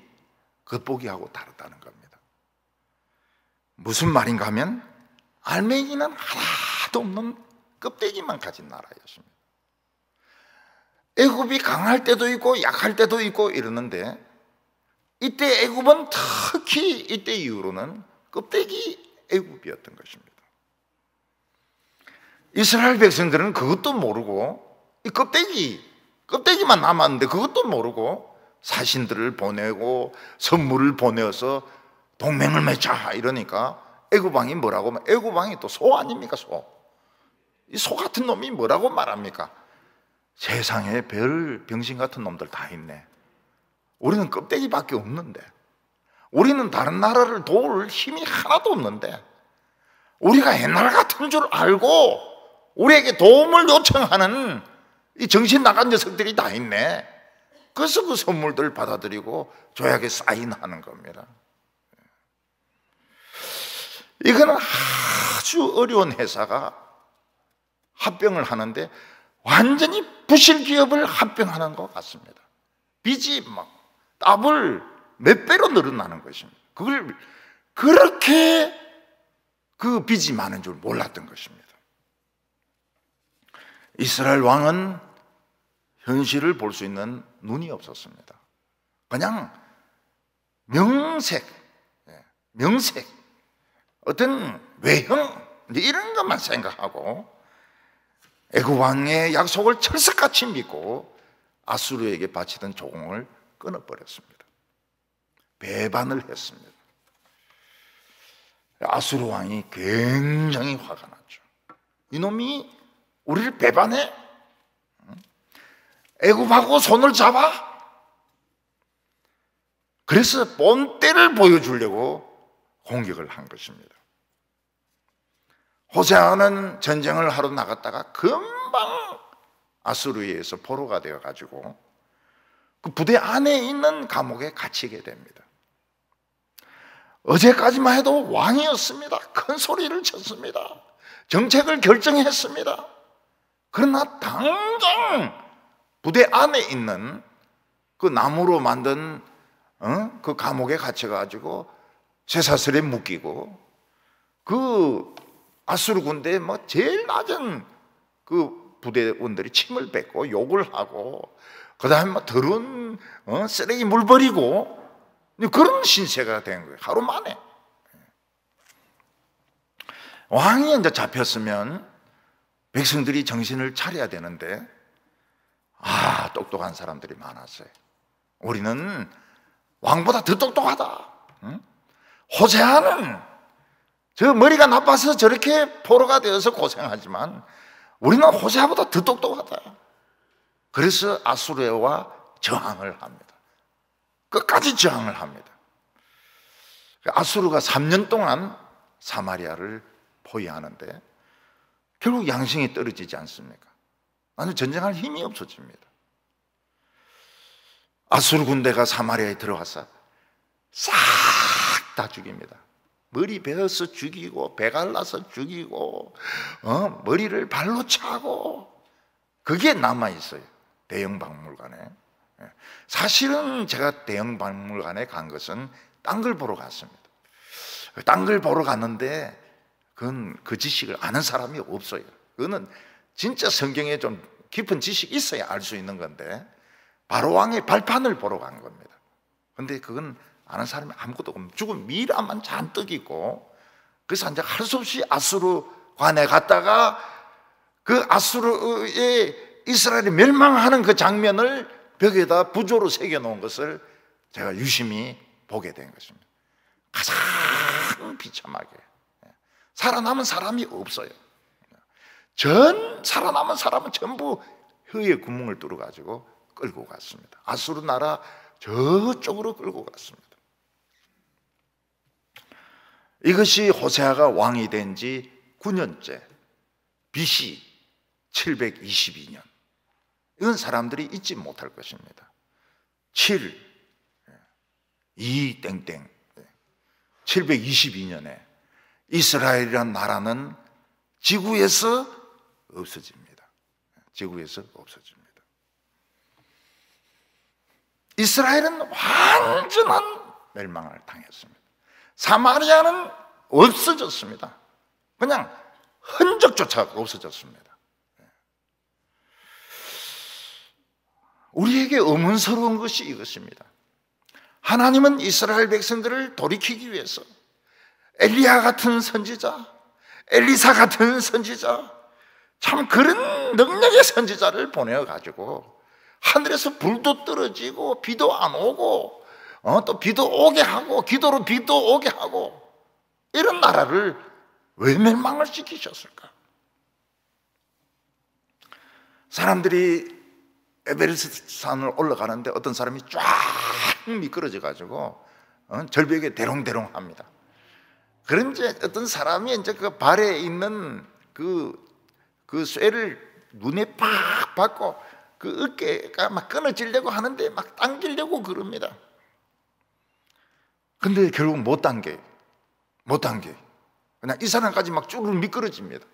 겉보기하고 다르다는 겁니다. 무슨 말인가 하면 알맹이는 하나도 없는 껍데기만 가진 나라였습니다. 애굽이 강할 때도 있고 약할 때도 있고 이러는데 이때 애굽은 특히 이때 이후로는 껍데기 애굽이었던 것입니다. 이스라엘 백성들은 그것도 모르고 이 껍데기만 남았는데 그것도 모르고 사신들을 보내고 선물을 보내어서 동맹을 맺자 이러니까 애굽 왕이 뭐라고 하면, 애굽 왕이 또 소 아닙니까? 이 소 같은 놈이 뭐라고 말합니까? 세상에 별 병신 같은 놈들 다 있네. 우리는 껍데기밖에 없는데, 우리는 다른 나라를 도울 힘이 하나도 없는데, 우리가 옛날 같은 줄 알고 우리에게 도움을 요청하는 이 정신 나간 녀석들이 다 있네. 그래서 그 선물들 받아들이고 조약에 사인하는 겁니다. 이거는 아주 어려운 회사가 합병을 하는데 완전히 부실 기업을 합병하는 것 같습니다. 빚이 막 더블 몇 배로 늘어나는 것입니다. 그걸 그렇게 그 빚이 많은 줄 몰랐던 것입니다. 이스라엘 왕은 현실을 볼 수 있는 눈이 없었습니다. 그냥 명색, 어떤 외형 이런 것만 생각하고 애굽 왕의 약속을 철석같이 믿고 아수르에게 바치던 조공을 끊어버렸습니다. 배반을 했습니다. 아수르 왕이 굉장히 화가 났죠. 이놈이 우리를 배반해? 애굽하고 손을 잡아? 그래서 본때를 보여주려고 공격을 한 것입니다. 호세아는 전쟁을 하러 나갔다가 금방 아수르에 의해서 포로가 되어가지고 그 부대 안에 있는 감옥에 갇히게 됩니다. 어제까지만 해도 왕이었습니다. 큰 소리를 쳤습니다. 정책을 결정했습니다. 그러나 당장 부대 안에 있는 그 나무로 만든 그 감옥에 갇혀가지고 쇠사슬에 묶이고 그 아수르 군대에 뭐 제일 낮은 그 부대원들이 침을 뱉고 욕을 하고 그 다음에 뭐 더러운 쓰레기 물 버리고 그런 신세가 된 거예요. 하루 만에. 왕이 이제 잡혔으면 백성들이 정신을 차려야 되는데 똑똑한 사람들이 많았어요. 우리는 왕보다 더 똑똑하다. 호세아는 저 머리가 나빠서 저렇게 포로가 되어서 고생하지만 우리는 호세아보다 더 똑똑하다. 그래서 아수르와 저항을 합니다. 끝까지 저항을 합니다. 아수르가 3년 동안 사마리아를 포위하는데 결국 양심이 떨어지지 않습니까? 나는 전쟁할 힘이 없어집니다. 아수르 군대가 사마리아에 들어가서 싹 다 죽입니다. 머리 베어서 죽이고 배 갈라서 죽이고 머리를 발로 차고 그게 남아있어요. 대형 박물관에. 사실은 제가 대형 박물관에 간 것은 딴 걸 보러 갔습니다. 딴 걸 보러 갔는데 그건 그 지식을 아는 사람이 없어요. 그거는 진짜 성경에 좀 깊은 지식이 있어야 알 수 있는 건데 바로 왕의 발판을 보러 간 겁니다. 근데 그건 아는 사람이 아무것도 없고 죽은 미라만 잔뜩 있고 그래서 이제 할 수 없이 아수르 관에 갔다가 그 아수르의 이스라엘이 멸망하는 그 장면을 벽에다 부조로 새겨놓은 것을 제가 유심히 보게 된 것입니다. 가장 비참하게 살아남은 사람이 없어요. 살아남은 사람은 전부 혀에 구멍을 뚫어가지고 끌고 갔습니다. 아수르 나라 저쪽으로 끌고 갔습니다. 이것이 호세아가 왕이 된 지 9년째 BC 722년. 이건 사람들이 잊지 못할 것입니다. 7, 2 땡땡 722년에 이스라엘이라는 나라는 지구에서 없어집니다. 지구에서 없어집니다. 이스라엘은 완전한 멸망을 당했습니다. 사마리아는 없어졌습니다. 그냥 흔적조차 없어졌습니다. 우리에게 의문스러운 것이 이것입니다. 하나님은 이스라엘 백성들을 돌이키기 위해서 엘리야 같은 선지자, 엘리사 같은 선지자, 참 그런 능력의 선지자를 보내어가지고 하늘에서 불도 떨어지고 비도 안 오고 또 비도 오게 하고 기도로 비도 오게 하고 이런 나라를 왜 멸망을 시키셨을까? 사람들이 에베레스트 산을 올라가는데 어떤 사람이 쫙 미끄러져 가지고 절벽에 대롱대롱 합니다. 그런 이제 어떤 사람이 이제 그 발에 있는 그 쇠를 눈에 팍 받고 그 어깨가 막 끊어지려고 하는데 막 당기려고 그럽니다. 근데 결국 못 당겨요. 그냥 이 사람까지 막 줄을 미끄러집니다.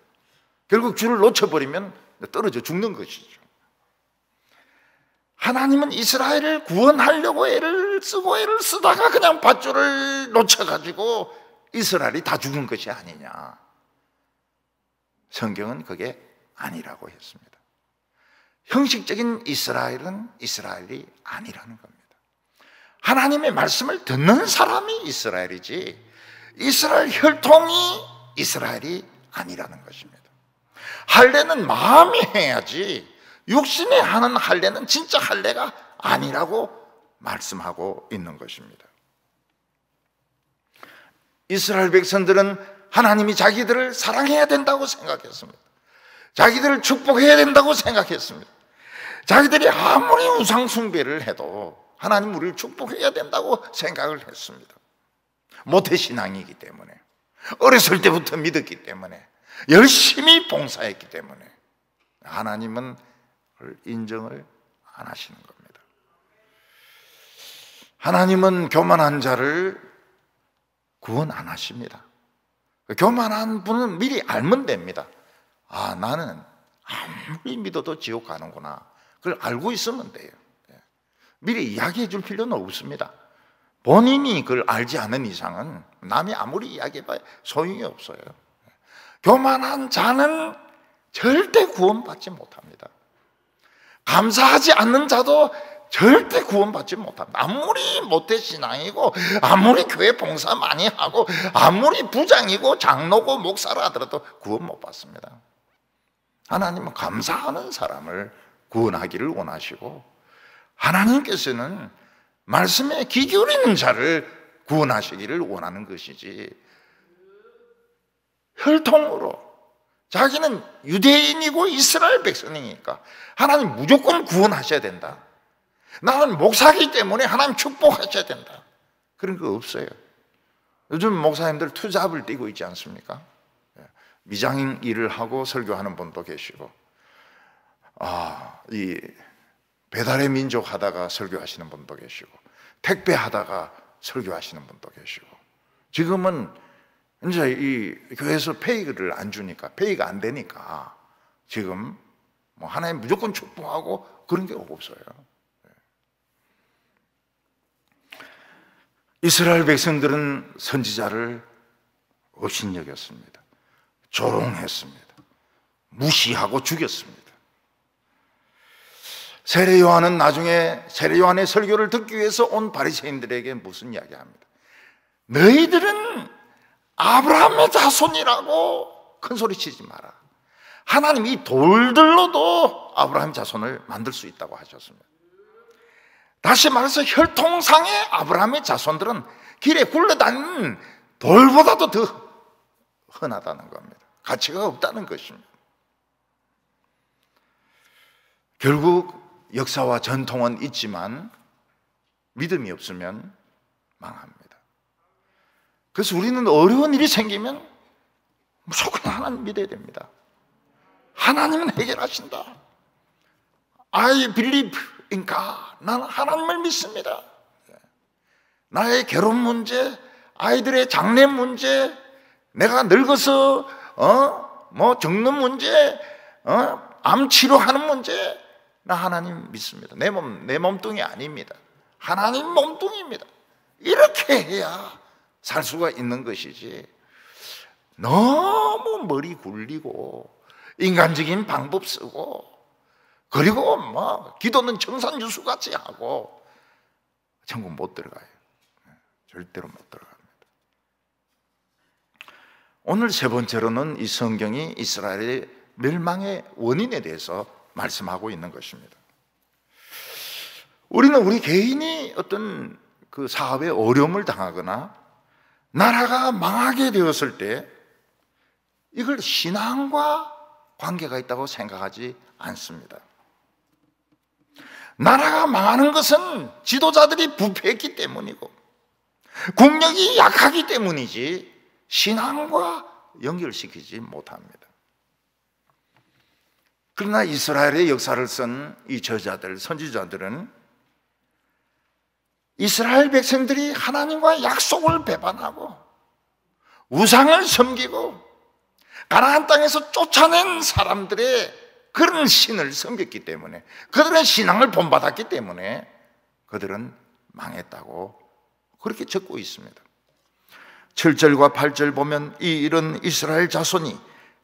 결국 줄을 놓쳐버리면 떨어져 죽는 것이죠. 하나님은 이스라엘을 구원하려고 애를 쓰다가 그냥 밧줄을 놓쳐가지고 이스라엘이 다 죽은 것이 아니냐. 성경은 그게 아니라고 했습니다. 형식적인 이스라엘은 이스라엘이 아니라는 겁니다. 하나님의 말씀을 듣는 사람이 이스라엘이지 이스라엘 혈통이 이스라엘이 아니라는 것입니다. 할례는 마음이 해야지 육신이 하는 할례는 진짜 할례가 아니라고 말씀하고 있는 것입니다. 이스라엘 백성들은 하나님이 자기들을 사랑해야 된다고 생각했습니다. 자기들을 축복해야 된다고 생각했습니다. 자기들이 아무리 우상 숭배를 해도 하나님 우리를 축복해야 된다고 생각을 했습니다. 모태신앙이기 때문에, 어렸을 때부터 믿었기 때문에, 열심히 봉사했기 때문에 하나님은 그걸 인정을 안 하시는 겁니다. 하나님은 교만한 자를 구원 안 하십니다. 교만한 분은 미리 알면 됩니다. 아, 나는 아무리 믿어도 지옥 가는구나. 그걸 알고 있으면 돼요. 미리 이야기해 줄 필요는 없습니다. 본인이 그걸 알지 않은 이상은 남이 아무리 이야기해봐야 소용이 없어요. 교만한 자는 절대 구원받지 못합니다. 감사하지 않는 자도 절대 구원받지 못합니다. 아무리 모태신앙이고 아무리 교회 봉사 많이 하고 아무리 부장이고 장로고 목사라 하더라도 구원 못 받습니다. 하나님은 감사하는 사람을 구원하기를 원하시고 하나님께서는 말씀에 귀 기울이는 자를 구원하시기를 원하는 것이지 혈통으로 자기는 유대인이고 이스라엘 백성이니까 하나님 무조건 구원하셔야 된다. 나는 목사이기 때문에 하나님 축복하셔야 된다. 그런 거 없어요. 요즘 목사님들 투잡을 뛰고 있지 않습니까? 미장인 일을 하고 설교하는 분도 계시고, 이 배달의 민족 하다가 설교하시는 분도 계시고, 택배 하다가 설교하시는 분도 계시고, 지금은 이제 이 교회에서 페이를 안 주니까, 페이가 안 되니까 지금 뭐 하나님 무조건 축복하고 그런 게 없어요. 이스라엘 백성들은 선지자를 업신여겼습니다. 조롱했습니다. 무시하고 죽였습니다. 세례 요한은 나중에 세례 요한의 설교를 듣기 위해서 온 바리새인들에게 무슨 이야기합니다. 너희들은 아브라함의 자손이라고 큰 소리 치지 마라. 하나님이 이 돌들로도 아브라함 자손을 만들 수 있다고 하셨습니다. 다시 말해서 혈통상의 아브라함의 자손들은 길에 굴러다니는 돌보다도 더 흔하다는 겁니다. 가치가 없다는 것입니다. 결국 역사와 전통은 있지만 믿음이 없으면 망합니다. 그래서 우리는 어려운 일이 생기면 무조건 하나님 믿어야 됩니다. 하나님은 해결하신다. I believe in God. 나는 하나님을 믿습니다. 나의 결혼 문제, 아이들의 장래 문제, 내가 늙어서 적는 문제, 암 치료하는 문제, 나 하나님 믿습니다. 내 몸뚱이 아닙니다. 하나님 몸뚱이입니다. 이렇게 해야 살 수가 있는 것이지, 너무 머리 굴리고 인간적인 방법 쓰고 그리고 뭐 기도는 청산유수같이 하고 천국 못 들어가요. 절대로 못 들어갑니다. 오늘 세 번째로는 이 성경이 이스라엘의 멸망의 원인에 대해서 말씀하고 있는 것입니다. 우리는 우리 개인이 어떤 그 사업에 어려움을 당하거나 나라가 망하게 되었을 때 이걸 신앙과 관계가 있다고 생각하지 않습니다. 나라가 망하는 것은 지도자들이 부패했기 때문이고 국력이 약하기 때문이지 신앙과 연결시키지 못합니다. 그러나 이스라엘의 역사를 쓴 이 저자들, 선지자들은 이스라엘 백성들이 하나님과 약속을 배반하고 우상을 섬기고 가나안 땅에서 쫓아낸 사람들의 그런 신을 섬겼기 때문에, 그들은 신앙을 본받았기 때문에 그들은 망했다고 그렇게 적고 있습니다. 7절과 8절 보면 이런 이스라엘 자손이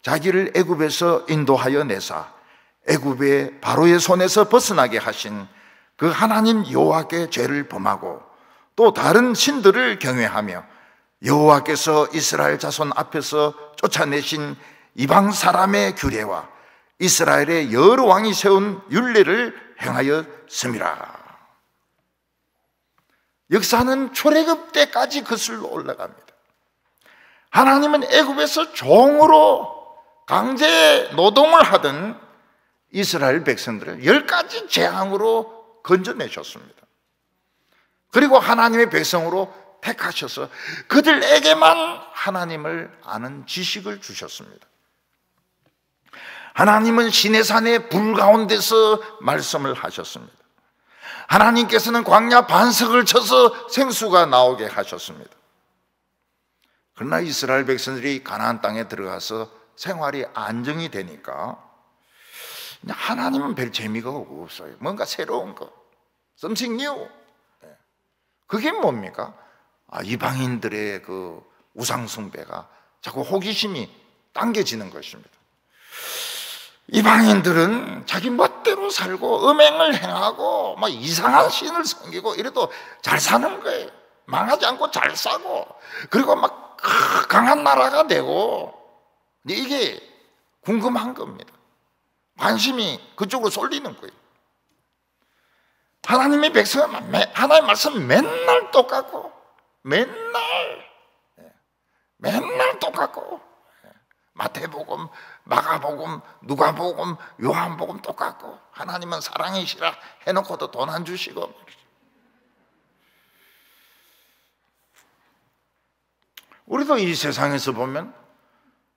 자기를 애굽에서 인도하여 내사 애굽의 바로의 손에서 벗어나게 하신 그 하나님 여호와께 죄를 범하고 또 다른 신들을 경외하며 여호와께서 이스라엘 자손 앞에서 쫓아내신 이방 사람의 규례와 이스라엘의 여러 왕이 세운 율례를 행하였음이라. 역사는 출애굽 때까지 거슬러 올라갑니다. 하나님은 애굽에서 종으로 강제 노동을 하던 이스라엘 백성들을 10가지 재앙으로 건져내셨습니다. 그리고 하나님의 백성으로 택하셔서 그들에게만 하나님을 아는 지식을 주셨습니다. 하나님은 시내산의 불 가운데서 말씀을 하셨습니다. 하나님께서는 광야 반석을 쳐서 생수가 나오게 하셨습니다. 그러나 이스라엘 백성들이 가나안 땅에 들어가서 생활이 안정이 되니까 하나님은 별 재미가 없어요. 뭔가 새로운 거, something new. 그게 뭡니까? 이방인들의 그 우상숭배가 자꾸 호기심이 당겨지는 것입니다. 이방인들은 자기 멋대로 살고 음행을 행하고 막 이상한 신을 섬기고 이래도 잘 사는 거예요. 망하지 않고 잘 사고, 그리고 막 강한 나라가 되고, 이게 궁금한 겁니다. 관심이 그쪽으로 쏠리는 거예요. 하나님의 백성은 하나님의 말씀 맨날 똑같고, 맨날 똑같고, 마태복음, 마가복음, 누가복음, 요한복음 똑같고, 하나님은 사랑이시라 해놓고도 돈 안 주시고. 우리도 이 세상에서 보면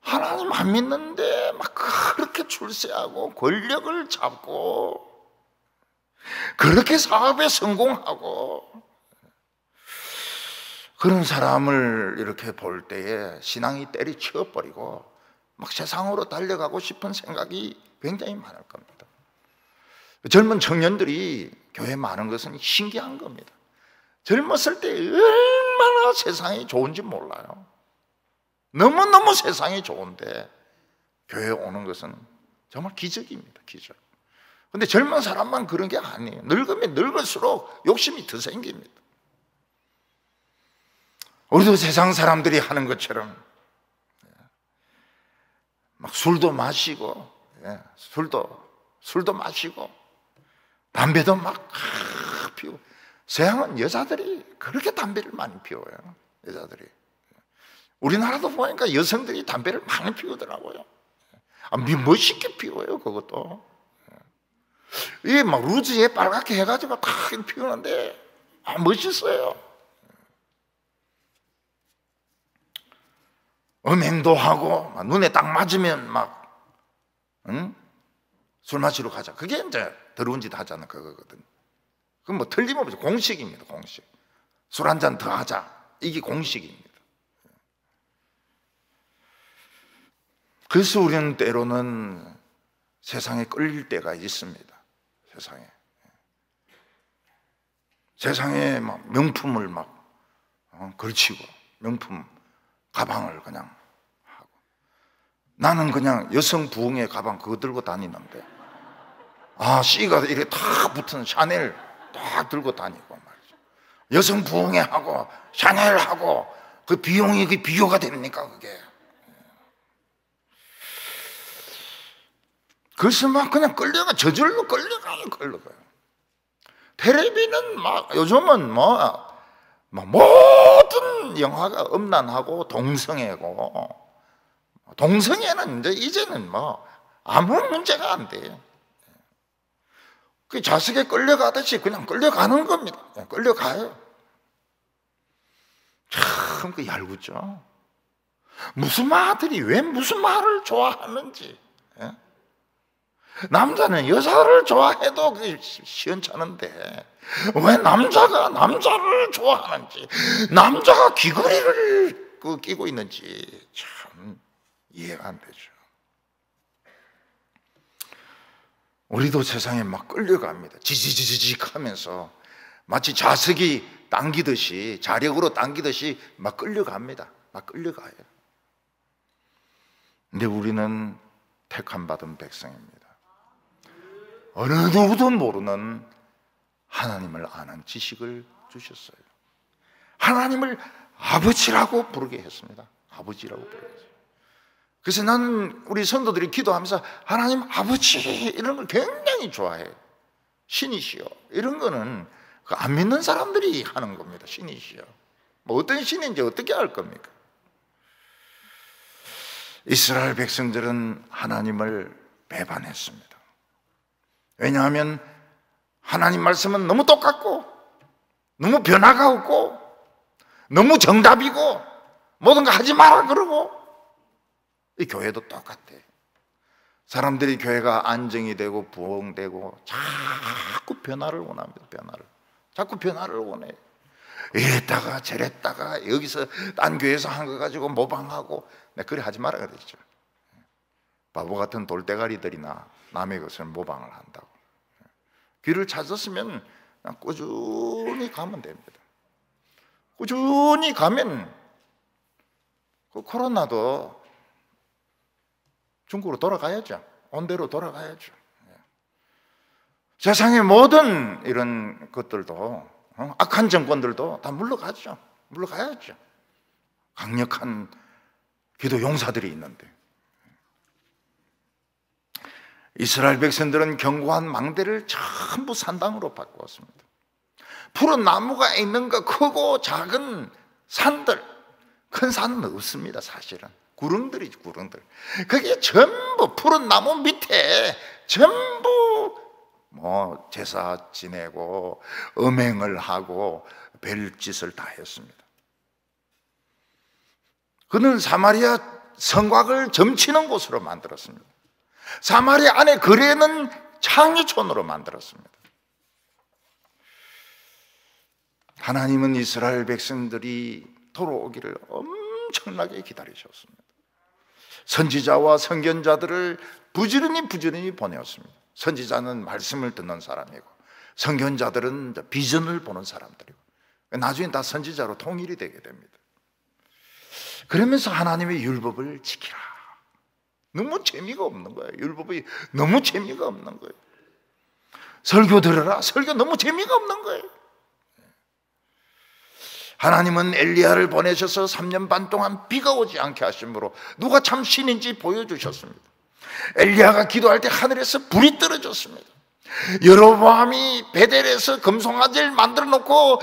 하나님 안 믿는데 막 그렇게 출세하고 권력을 잡고 그렇게 사업에 성공하고, 그런 사람을 이렇게 볼 때에 신앙이 때리치워버리고 막 세상으로 달려가고 싶은 생각이 굉장히 많을 겁니다. 젊은 청년들이 교회 많은 것은 신기한 겁니다. 젊었을 때 얼마나 세상이 좋은지 몰라요. 너무너무 세상이 좋은데 교회에 오는 것은 정말 기적입니다. 기적. 근데 젊은 사람만 그런 게 아니에요. 늙으면 늙을수록 욕심이 더 생깁니다. 우리도 세상 사람들이 하는 것처럼 막 술도 마시고, 술도 마시고, 담배도 막 피우고. 서양은 여자들이 그렇게 담배를 많이 피워요. 여자들이. 우리나라도 보니까 여성들이 담배를 많이 피우더라고요. 멋있게 피워요, 그것도. 이게 막 루즈에 빨갛게 해가지고 다 피우는데 멋있어요. 음행도 하고 눈에 딱 맞으면 막 술 마시러 가자. 그게 이제 더러운 짓 하자는 그거거든. 그건 뭐 틀림없이 공식입니다. 공식. 술 한 잔 더 하자. 이게 공식입니다. 그래서 우리는 때로는 세상에 끌릴 때가 있습니다. 세상에 막 명품을 막 걸치고 명품 가방을 그냥 하고, 나는 그냥 여성 부흥의 가방 그거 들고 다니는데 C가 이렇게 탁 붙은 샤넬 딱 들고 다니고 말이죠. 여성 부흥회 하고 샤넬 하고 그 비용이 그 비교가 됩니까 그게? 그래서 막 그냥 저절로 끌려가요. 텔레비는 막 요즘은 모든 영화가 음란하고 동성애고, 동성애는 이제는 아무 문제가 안 돼요. 그 자식에 끌려가듯이 그냥 끌려가는 겁니다. 끌려가요. 참 그 얄궂죠. 무슨 말들이 왜 무슨 말을 좋아하는지. 남자는 여자를 좋아해도 시원찮은데 왜 남자가 남자를 좋아하는지, 남자가 귀걸이를 끼고 있는지 참 이해가 안 되죠. 우리도 세상에 막 끌려갑니다. 지지지직 하면서 마치 자석이 당기듯이, 자력으로 당기듯이 막 끌려갑니다. 막 끌려가요. 근데 우리는 택함 받은 백성입니다. 어느 누구도 모르는 하나님을 아는 지식을 주셨어요. 하나님을 아버지라고 부르게 했습니다. 아버지라고 부르게 했어요. 그래서 나는 우리 성도들이 기도하면서 하나님 아버지 이런 걸 굉장히 좋아해요. 신이시여 이런 거는 안 믿는 사람들이 하는 겁니다. 신이시여 뭐 어떤 신인지 어떻게 알 겁니까? 이스라엘 백성들은 하나님을 배반했습니다. 왜냐하면 하나님 말씀은 너무 똑같고 너무 변화가 없고 너무 정답이고 모든 거 하지 마라 그러고, 이 교회도 똑같아. 사람들이 교회가 안정이 되고 부흥되고 자꾸 변화를 원합니다. 자꾸 변화를 원해. 이랬다가 저랬다가 여기서 딴 교회에서 한 거 가지고 모방하고, 그래 하지 마라 그랬죠. 바보 같은 돌대가리들이나 남의 것을 모방을 한다고. 길을 찾았으면 그냥 꾸준히 가면 됩니다. 꾸준히 가면 그 코로나도 중국으로 돌아가야죠. 온대로 돌아가야죠. 세상의 모든 이런 것들도, 악한 정권들도 다 물러가죠. 물러가야죠. 강력한 기도 용사들이 있는데, 이스라엘 백성들은 견고한 망대를 전부 산당으로 바꾸었습니다. 푸른 나무가 있는 거, 크고 작은 산들, 큰 산은 없습니다. 사실은 구릉들이지, 구릉들. 그게 전부 푸른 나무 밑에 전부 뭐 제사 지내고 음행을 하고 별짓을 다 했습니다. 그는 사마리아 성곽을 점치는 곳으로 만들었습니다. 사마리아 안에 거리에는 창녀촌으로 만들었습니다. 하나님은 이스라엘 백성들이 돌아오기를 엄청나게 기다리셨습니다. 선지자와 선견자들을 부지런히 보내었습니다. 선지자는 말씀을 듣는 사람이고, 선견자들은 비전을 보는 사람들이고, 나중에 다 선지자로 통일이 되게 됩니다. 그러면서 하나님의 율법을 지키라. 너무 재미가 없는 거예요. 율법이 너무 재미가 없는 거예요. 설교 들으라. 설교 너무 재미가 없는 거예요. 하나님은 엘리야를 보내셔서 3년 반 동안 비가 오지 않게 하심으로 누가 참 신인지 보여주셨습니다. 엘리야가 기도할 때 하늘에서 불이 떨어졌습니다. 여로보암이 베델에서 금송아지를 만들어 놓고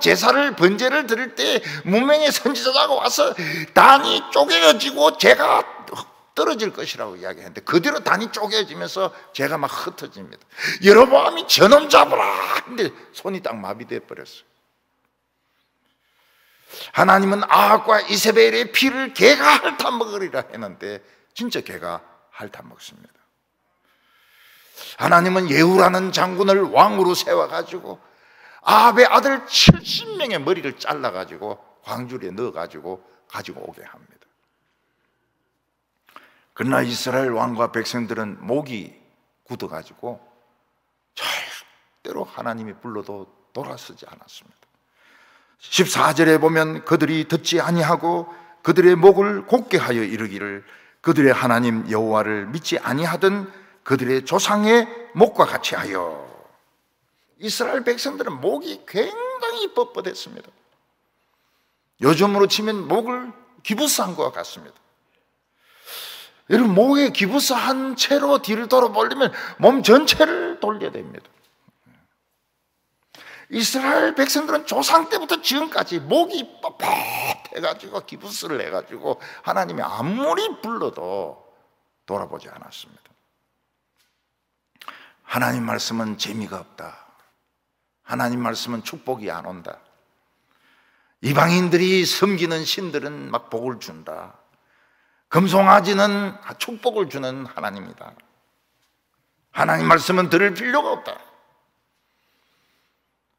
제사를 번제를 드릴 때 무명의 선지자가 와서 단이 쪼개어지고 제가 떨어질 것이라고 이야기했는데, 그대로 단이 쪼개지면서 제가 막 흩어집니다. 여로보암이 저놈 잡으라 근데 손이 딱 마비돼 버렸어요. 하나님은 아합과 이세벨의 피를 개가 핥아먹으리라 했는데 진짜 개가 핥아먹습니다. 하나님은 예후라는 장군을 왕으로 세워가지고 아합의 아들 70명의 머리를 잘라가지고 광주리에 넣어가지고 가지고 오게 합니다. 그러나 이스라엘 왕과 백성들은 목이 굳어가지고 절대로 하나님이 불러도 돌아서지 않았습니다. 14절에 보면 그들이 듣지 아니하고 그들의 목을 곧게 하여 이르기를 그들의 하나님 여호와를 믿지 아니하던 그들의 조상의 목과 같이 하여. 이스라엘 백성들은 목이 굉장히 뻣뻣했습니다. 요즘으로 치면 목을 기부스한 것과 같습니다. 여러분, 목에 기부스한 채로 뒤를 돌아보려면 몸 전체를 돌려야 됩니다. 이스라엘 백성들은 조상 때부터 지금까지 목이 뻣뻣해가지고 기부스를 해가지고 하나님이 아무리 불러도 돌아보지 않았습니다. 하나님 말씀은 재미가 없다. 하나님 말씀은 축복이 안 온다. 이방인들이 섬기는 신들은 막 복을 준다. 금송아지는 축복을 주는 하나님이다. 하나님 말씀은 들을 필요가 없다.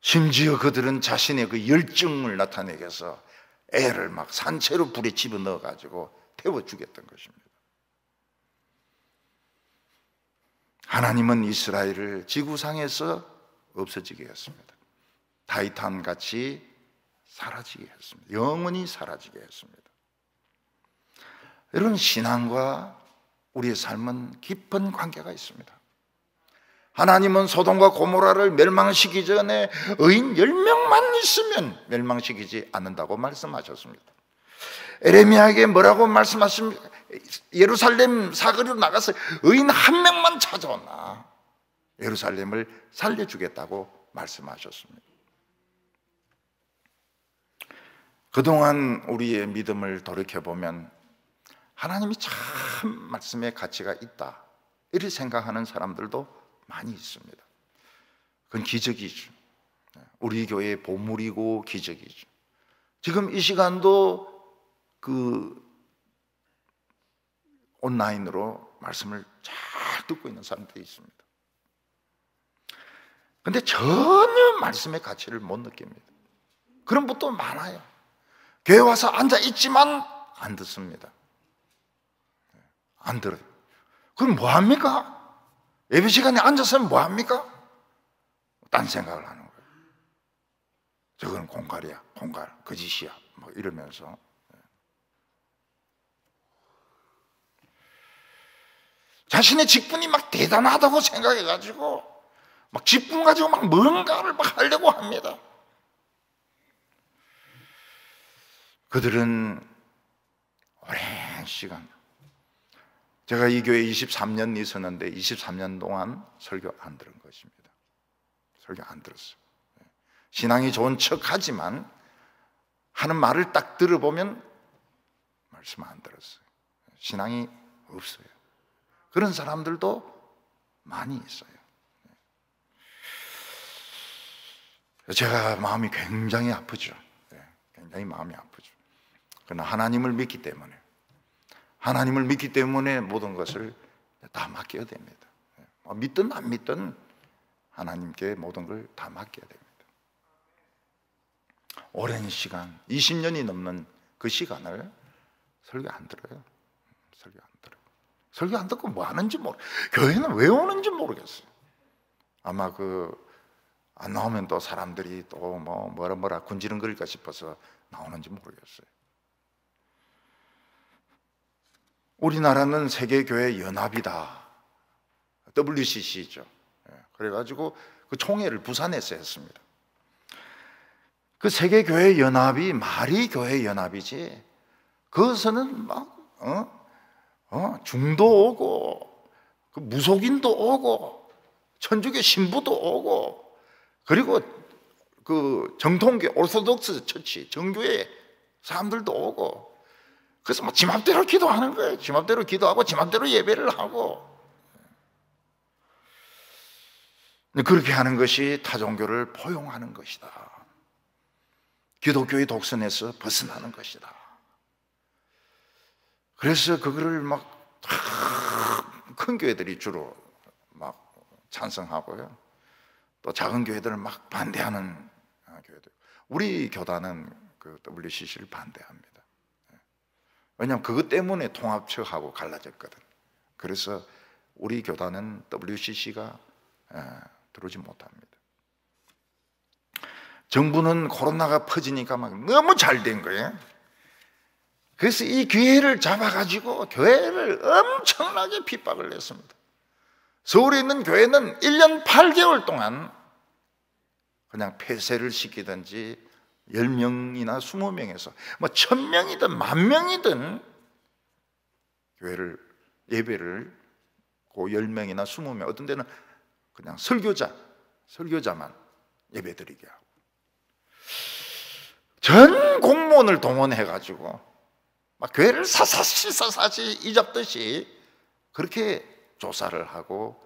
심지어 그들은 자신의 그 열정을 나타내기 위해서 애를 막 산채로 불에 집어넣어가지고 태워 죽였던 것입니다. 하나님은 이스라엘을 지구상에서 없어지게 했습니다. 타이탄 같이 사라지게 했습니다. 영원히 사라지게 했습니다. 여러분, 신앙과 우리의 삶은 깊은 관계가 있습니다. 하나님은 소돔과 고모라를 멸망시키기 전에 의인 10명만 있으면 멸망시키지 않는다고 말씀하셨습니다. 에레미야에게 뭐라고 말씀하십니까? 예루살렘 사거리로 나가서 의인 1명만 찾아오나 예루살렘을 살려주겠다고 말씀하셨습니다. 그동안 우리의 믿음을 돌이켜보면 하나님이 참 말씀에 가치가 있다 이렇게 생각하는 사람들도 많이 있습니다. 그건 기적이죠. 우리 교회의 보물이고 기적이죠. 지금 이 시간도 온라인으로 말씀을 잘 듣고 있는 사람들이 있습니다. 근데 전혀 말씀의 가치를 못 느낍니다. 그런 분도 많아요. 교회 와서 앉아 있지만 안 듣습니다. 안 들어요. 그럼 뭐 합니까? 예배 시간에 앉아서는 뭐 합니까? 딴 생각을 하는 거예요. 저거는 공갈이야, 공갈, 거짓이야, 뭐 이러면서. 자신의 직분이 막 대단하다고 생각해가지고 막 직분 가지고 막 뭔가를 막 하려고 합니다. 그들은 오랜 시간, 제가 이 교회에 23년 있었는데 23년 동안 설교 안 들은 것입니다. 설교 안 들었어요. 신앙이 좋은 척하지만 하는 말을 딱 들어보면 말씀 안 들었어요. 신앙이 없어요. 그런 사람들도 많이 있어요. 제가 마음이 굉장히 아프죠. 굉장히 마음이 아프죠. 그러나 하나님을 믿기 때문에 모든 것을 다 맡겨야 됩니다. 믿든 안 믿든 하나님께 모든 걸 다 맡겨야 됩니다. 오랜 시간, 20년이 넘는 그 시간을 설교 안 들어요. 설교 안 듣고 뭐 하는지 교회는 왜 오는지 모르겠어요. 아마 안 나오면 또 사람들이 또 뭐라 군지렁거릴까 싶어서 나오는지 모르겠어요. 우리나라는 세계교회 연합이다. WCC죠. 그래가지고 그 총회를 부산에서 했습니다. 그 세계교회 연합이 말이 교회 연합이지, 그것은 중도 오고, 그 무속인도 오고, 천주교 신부도 오고, 그리고 그 정통교 오르소독스 처치 정교회 사람들도 오고, 그래서 지 맘대로 기도하는 거예요. 지 맘대로 기도하고 지 맘대로 예배를 하고. 그렇게 하는 것이 타종교를 포용하는 것이다. 기독교의 독선에서 벗어나는 것이다. 그래서 그거를 큰 교회들이 주로 막 찬성하고요. 또 작은 교회들은 막 반대하는 교회들. 우리 교단은 그 WCC를 반대합니다. 왜냐하면 그것 때문에 통합처하고 갈라졌거든. 그래서 우리 교단은 WCC가 들어오지 못합니다. 정부는 코로나가 퍼지니까 막 너무 잘 된 거예요. 그래서 이 기회를 잡아가지고 교회를 엄청나게 핍박을 했습니다. 서울에 있는 교회는 1년 8개월 동안 그냥 폐쇄를 시키든지 10명이나 20명에서 1000명이든 10,000명이든 교회를 예배를 그 10명이나 20명, 어떤 데는 그냥 설교자만 예배드리게 하고 전 공무원을 동원해가지고 막 교회를 사사시 이잡듯이 그렇게 조사를 하고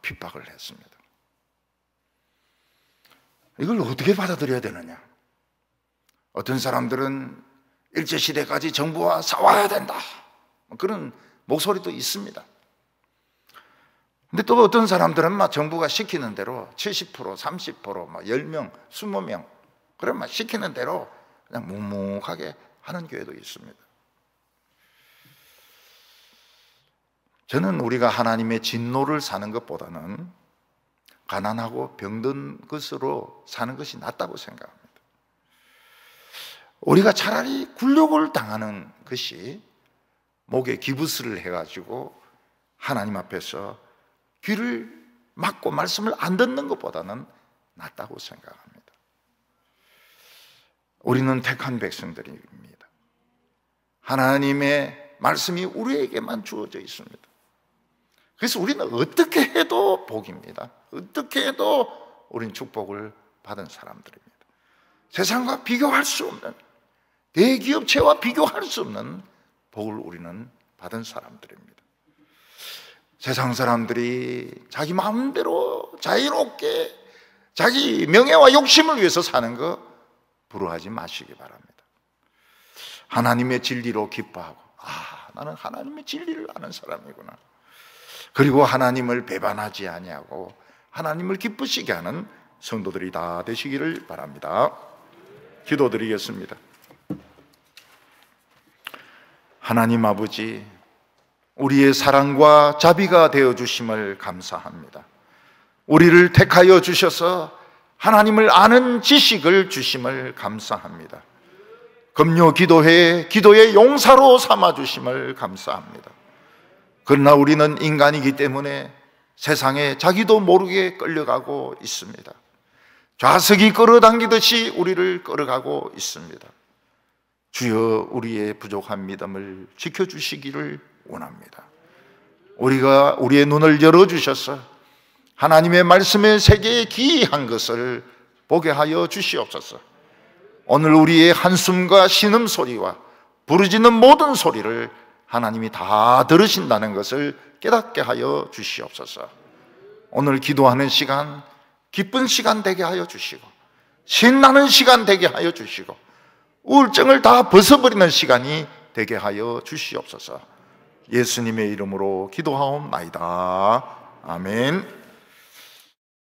핍박을 했습니다. 이걸 어떻게 받아들여야 되느냐? 어떤 사람들은 일제시대까지 정부와 싸워야 된다, 그런 목소리도 있습니다. 근데 또 어떤 사람들은 정부가 시키는 대로 70%, 30%, 10명, 20명 그러면 시키는 대로 그냥 묵묵하게 하는 교회도 있습니다. 저는 우리가 하나님의 진노를 사는 것보다는 가난하고 병든 것으로 사는 것이 낫다고 생각합니다. 우리가 차라리 굴욕을 당하는 것이 목에 기부스를 해가지고 하나님 앞에서 귀를 막고 말씀을 안 듣는 것보다는 낫다고 생각합니다. 우리는 택한 백성들입니다. 하나님의 말씀이 우리에게만 주어져 있습니다. 그래서 우리는 어떻게 해도 복입니다. 어떻게 해도 우리는 축복을 받은 사람들입니다. 세상과 비교할 수 없는, 대기업체와 비교할 수 없는 복을 우리는 받은 사람들입니다. 세상 사람들이 자기 마음대로 자유롭게 자기 명예와 욕심을 위해서 사는 거 부러워하지 마시기 바랍니다. 하나님의 진리로 기뻐하고, 나는 하나님의 진리를 아는 사람이구나. 그리고 하나님을 배반하지 아니하고 하나님을 기쁘시게 하는 성도들이 다 되시기를 바랍니다. 기도드리겠습니다. 하나님 아버지, 우리의 사랑과 자비가 되어주심을 감사합니다. 우리를 택하여 주셔서 하나님을 아는 지식을 주심을 감사합니다. 금요 기도회에 기도의 용사로 삼아주심을 감사합니다. 그러나 우리는 인간이기 때문에 세상에 자기도 모르게 끌려가고 있습니다. 좌석이 끌어당기듯이 우리를 끌어가고 있습니다. 주여, 우리의 부족한 믿음을 지켜주시기를 원합니다. 우리의 눈을 열어주셔서 하나님의 말씀의 세계에 기이한 것을 보게 하여 주시옵소서. 오늘 우리의 한숨과 신음소리와 부르짖는 모든 소리를 하나님이 다 들으신다는 것을 깨닫게 하여 주시옵소서. 오늘 기도하는 시간, 기쁜 시간 되게 하여 주시고, 신나는 시간 되게 하여 주시고, 우울증을 다 벗어버리는 시간이 되게 하여 주시옵소서. 예수님의 이름으로 기도하옵나이다. 아멘.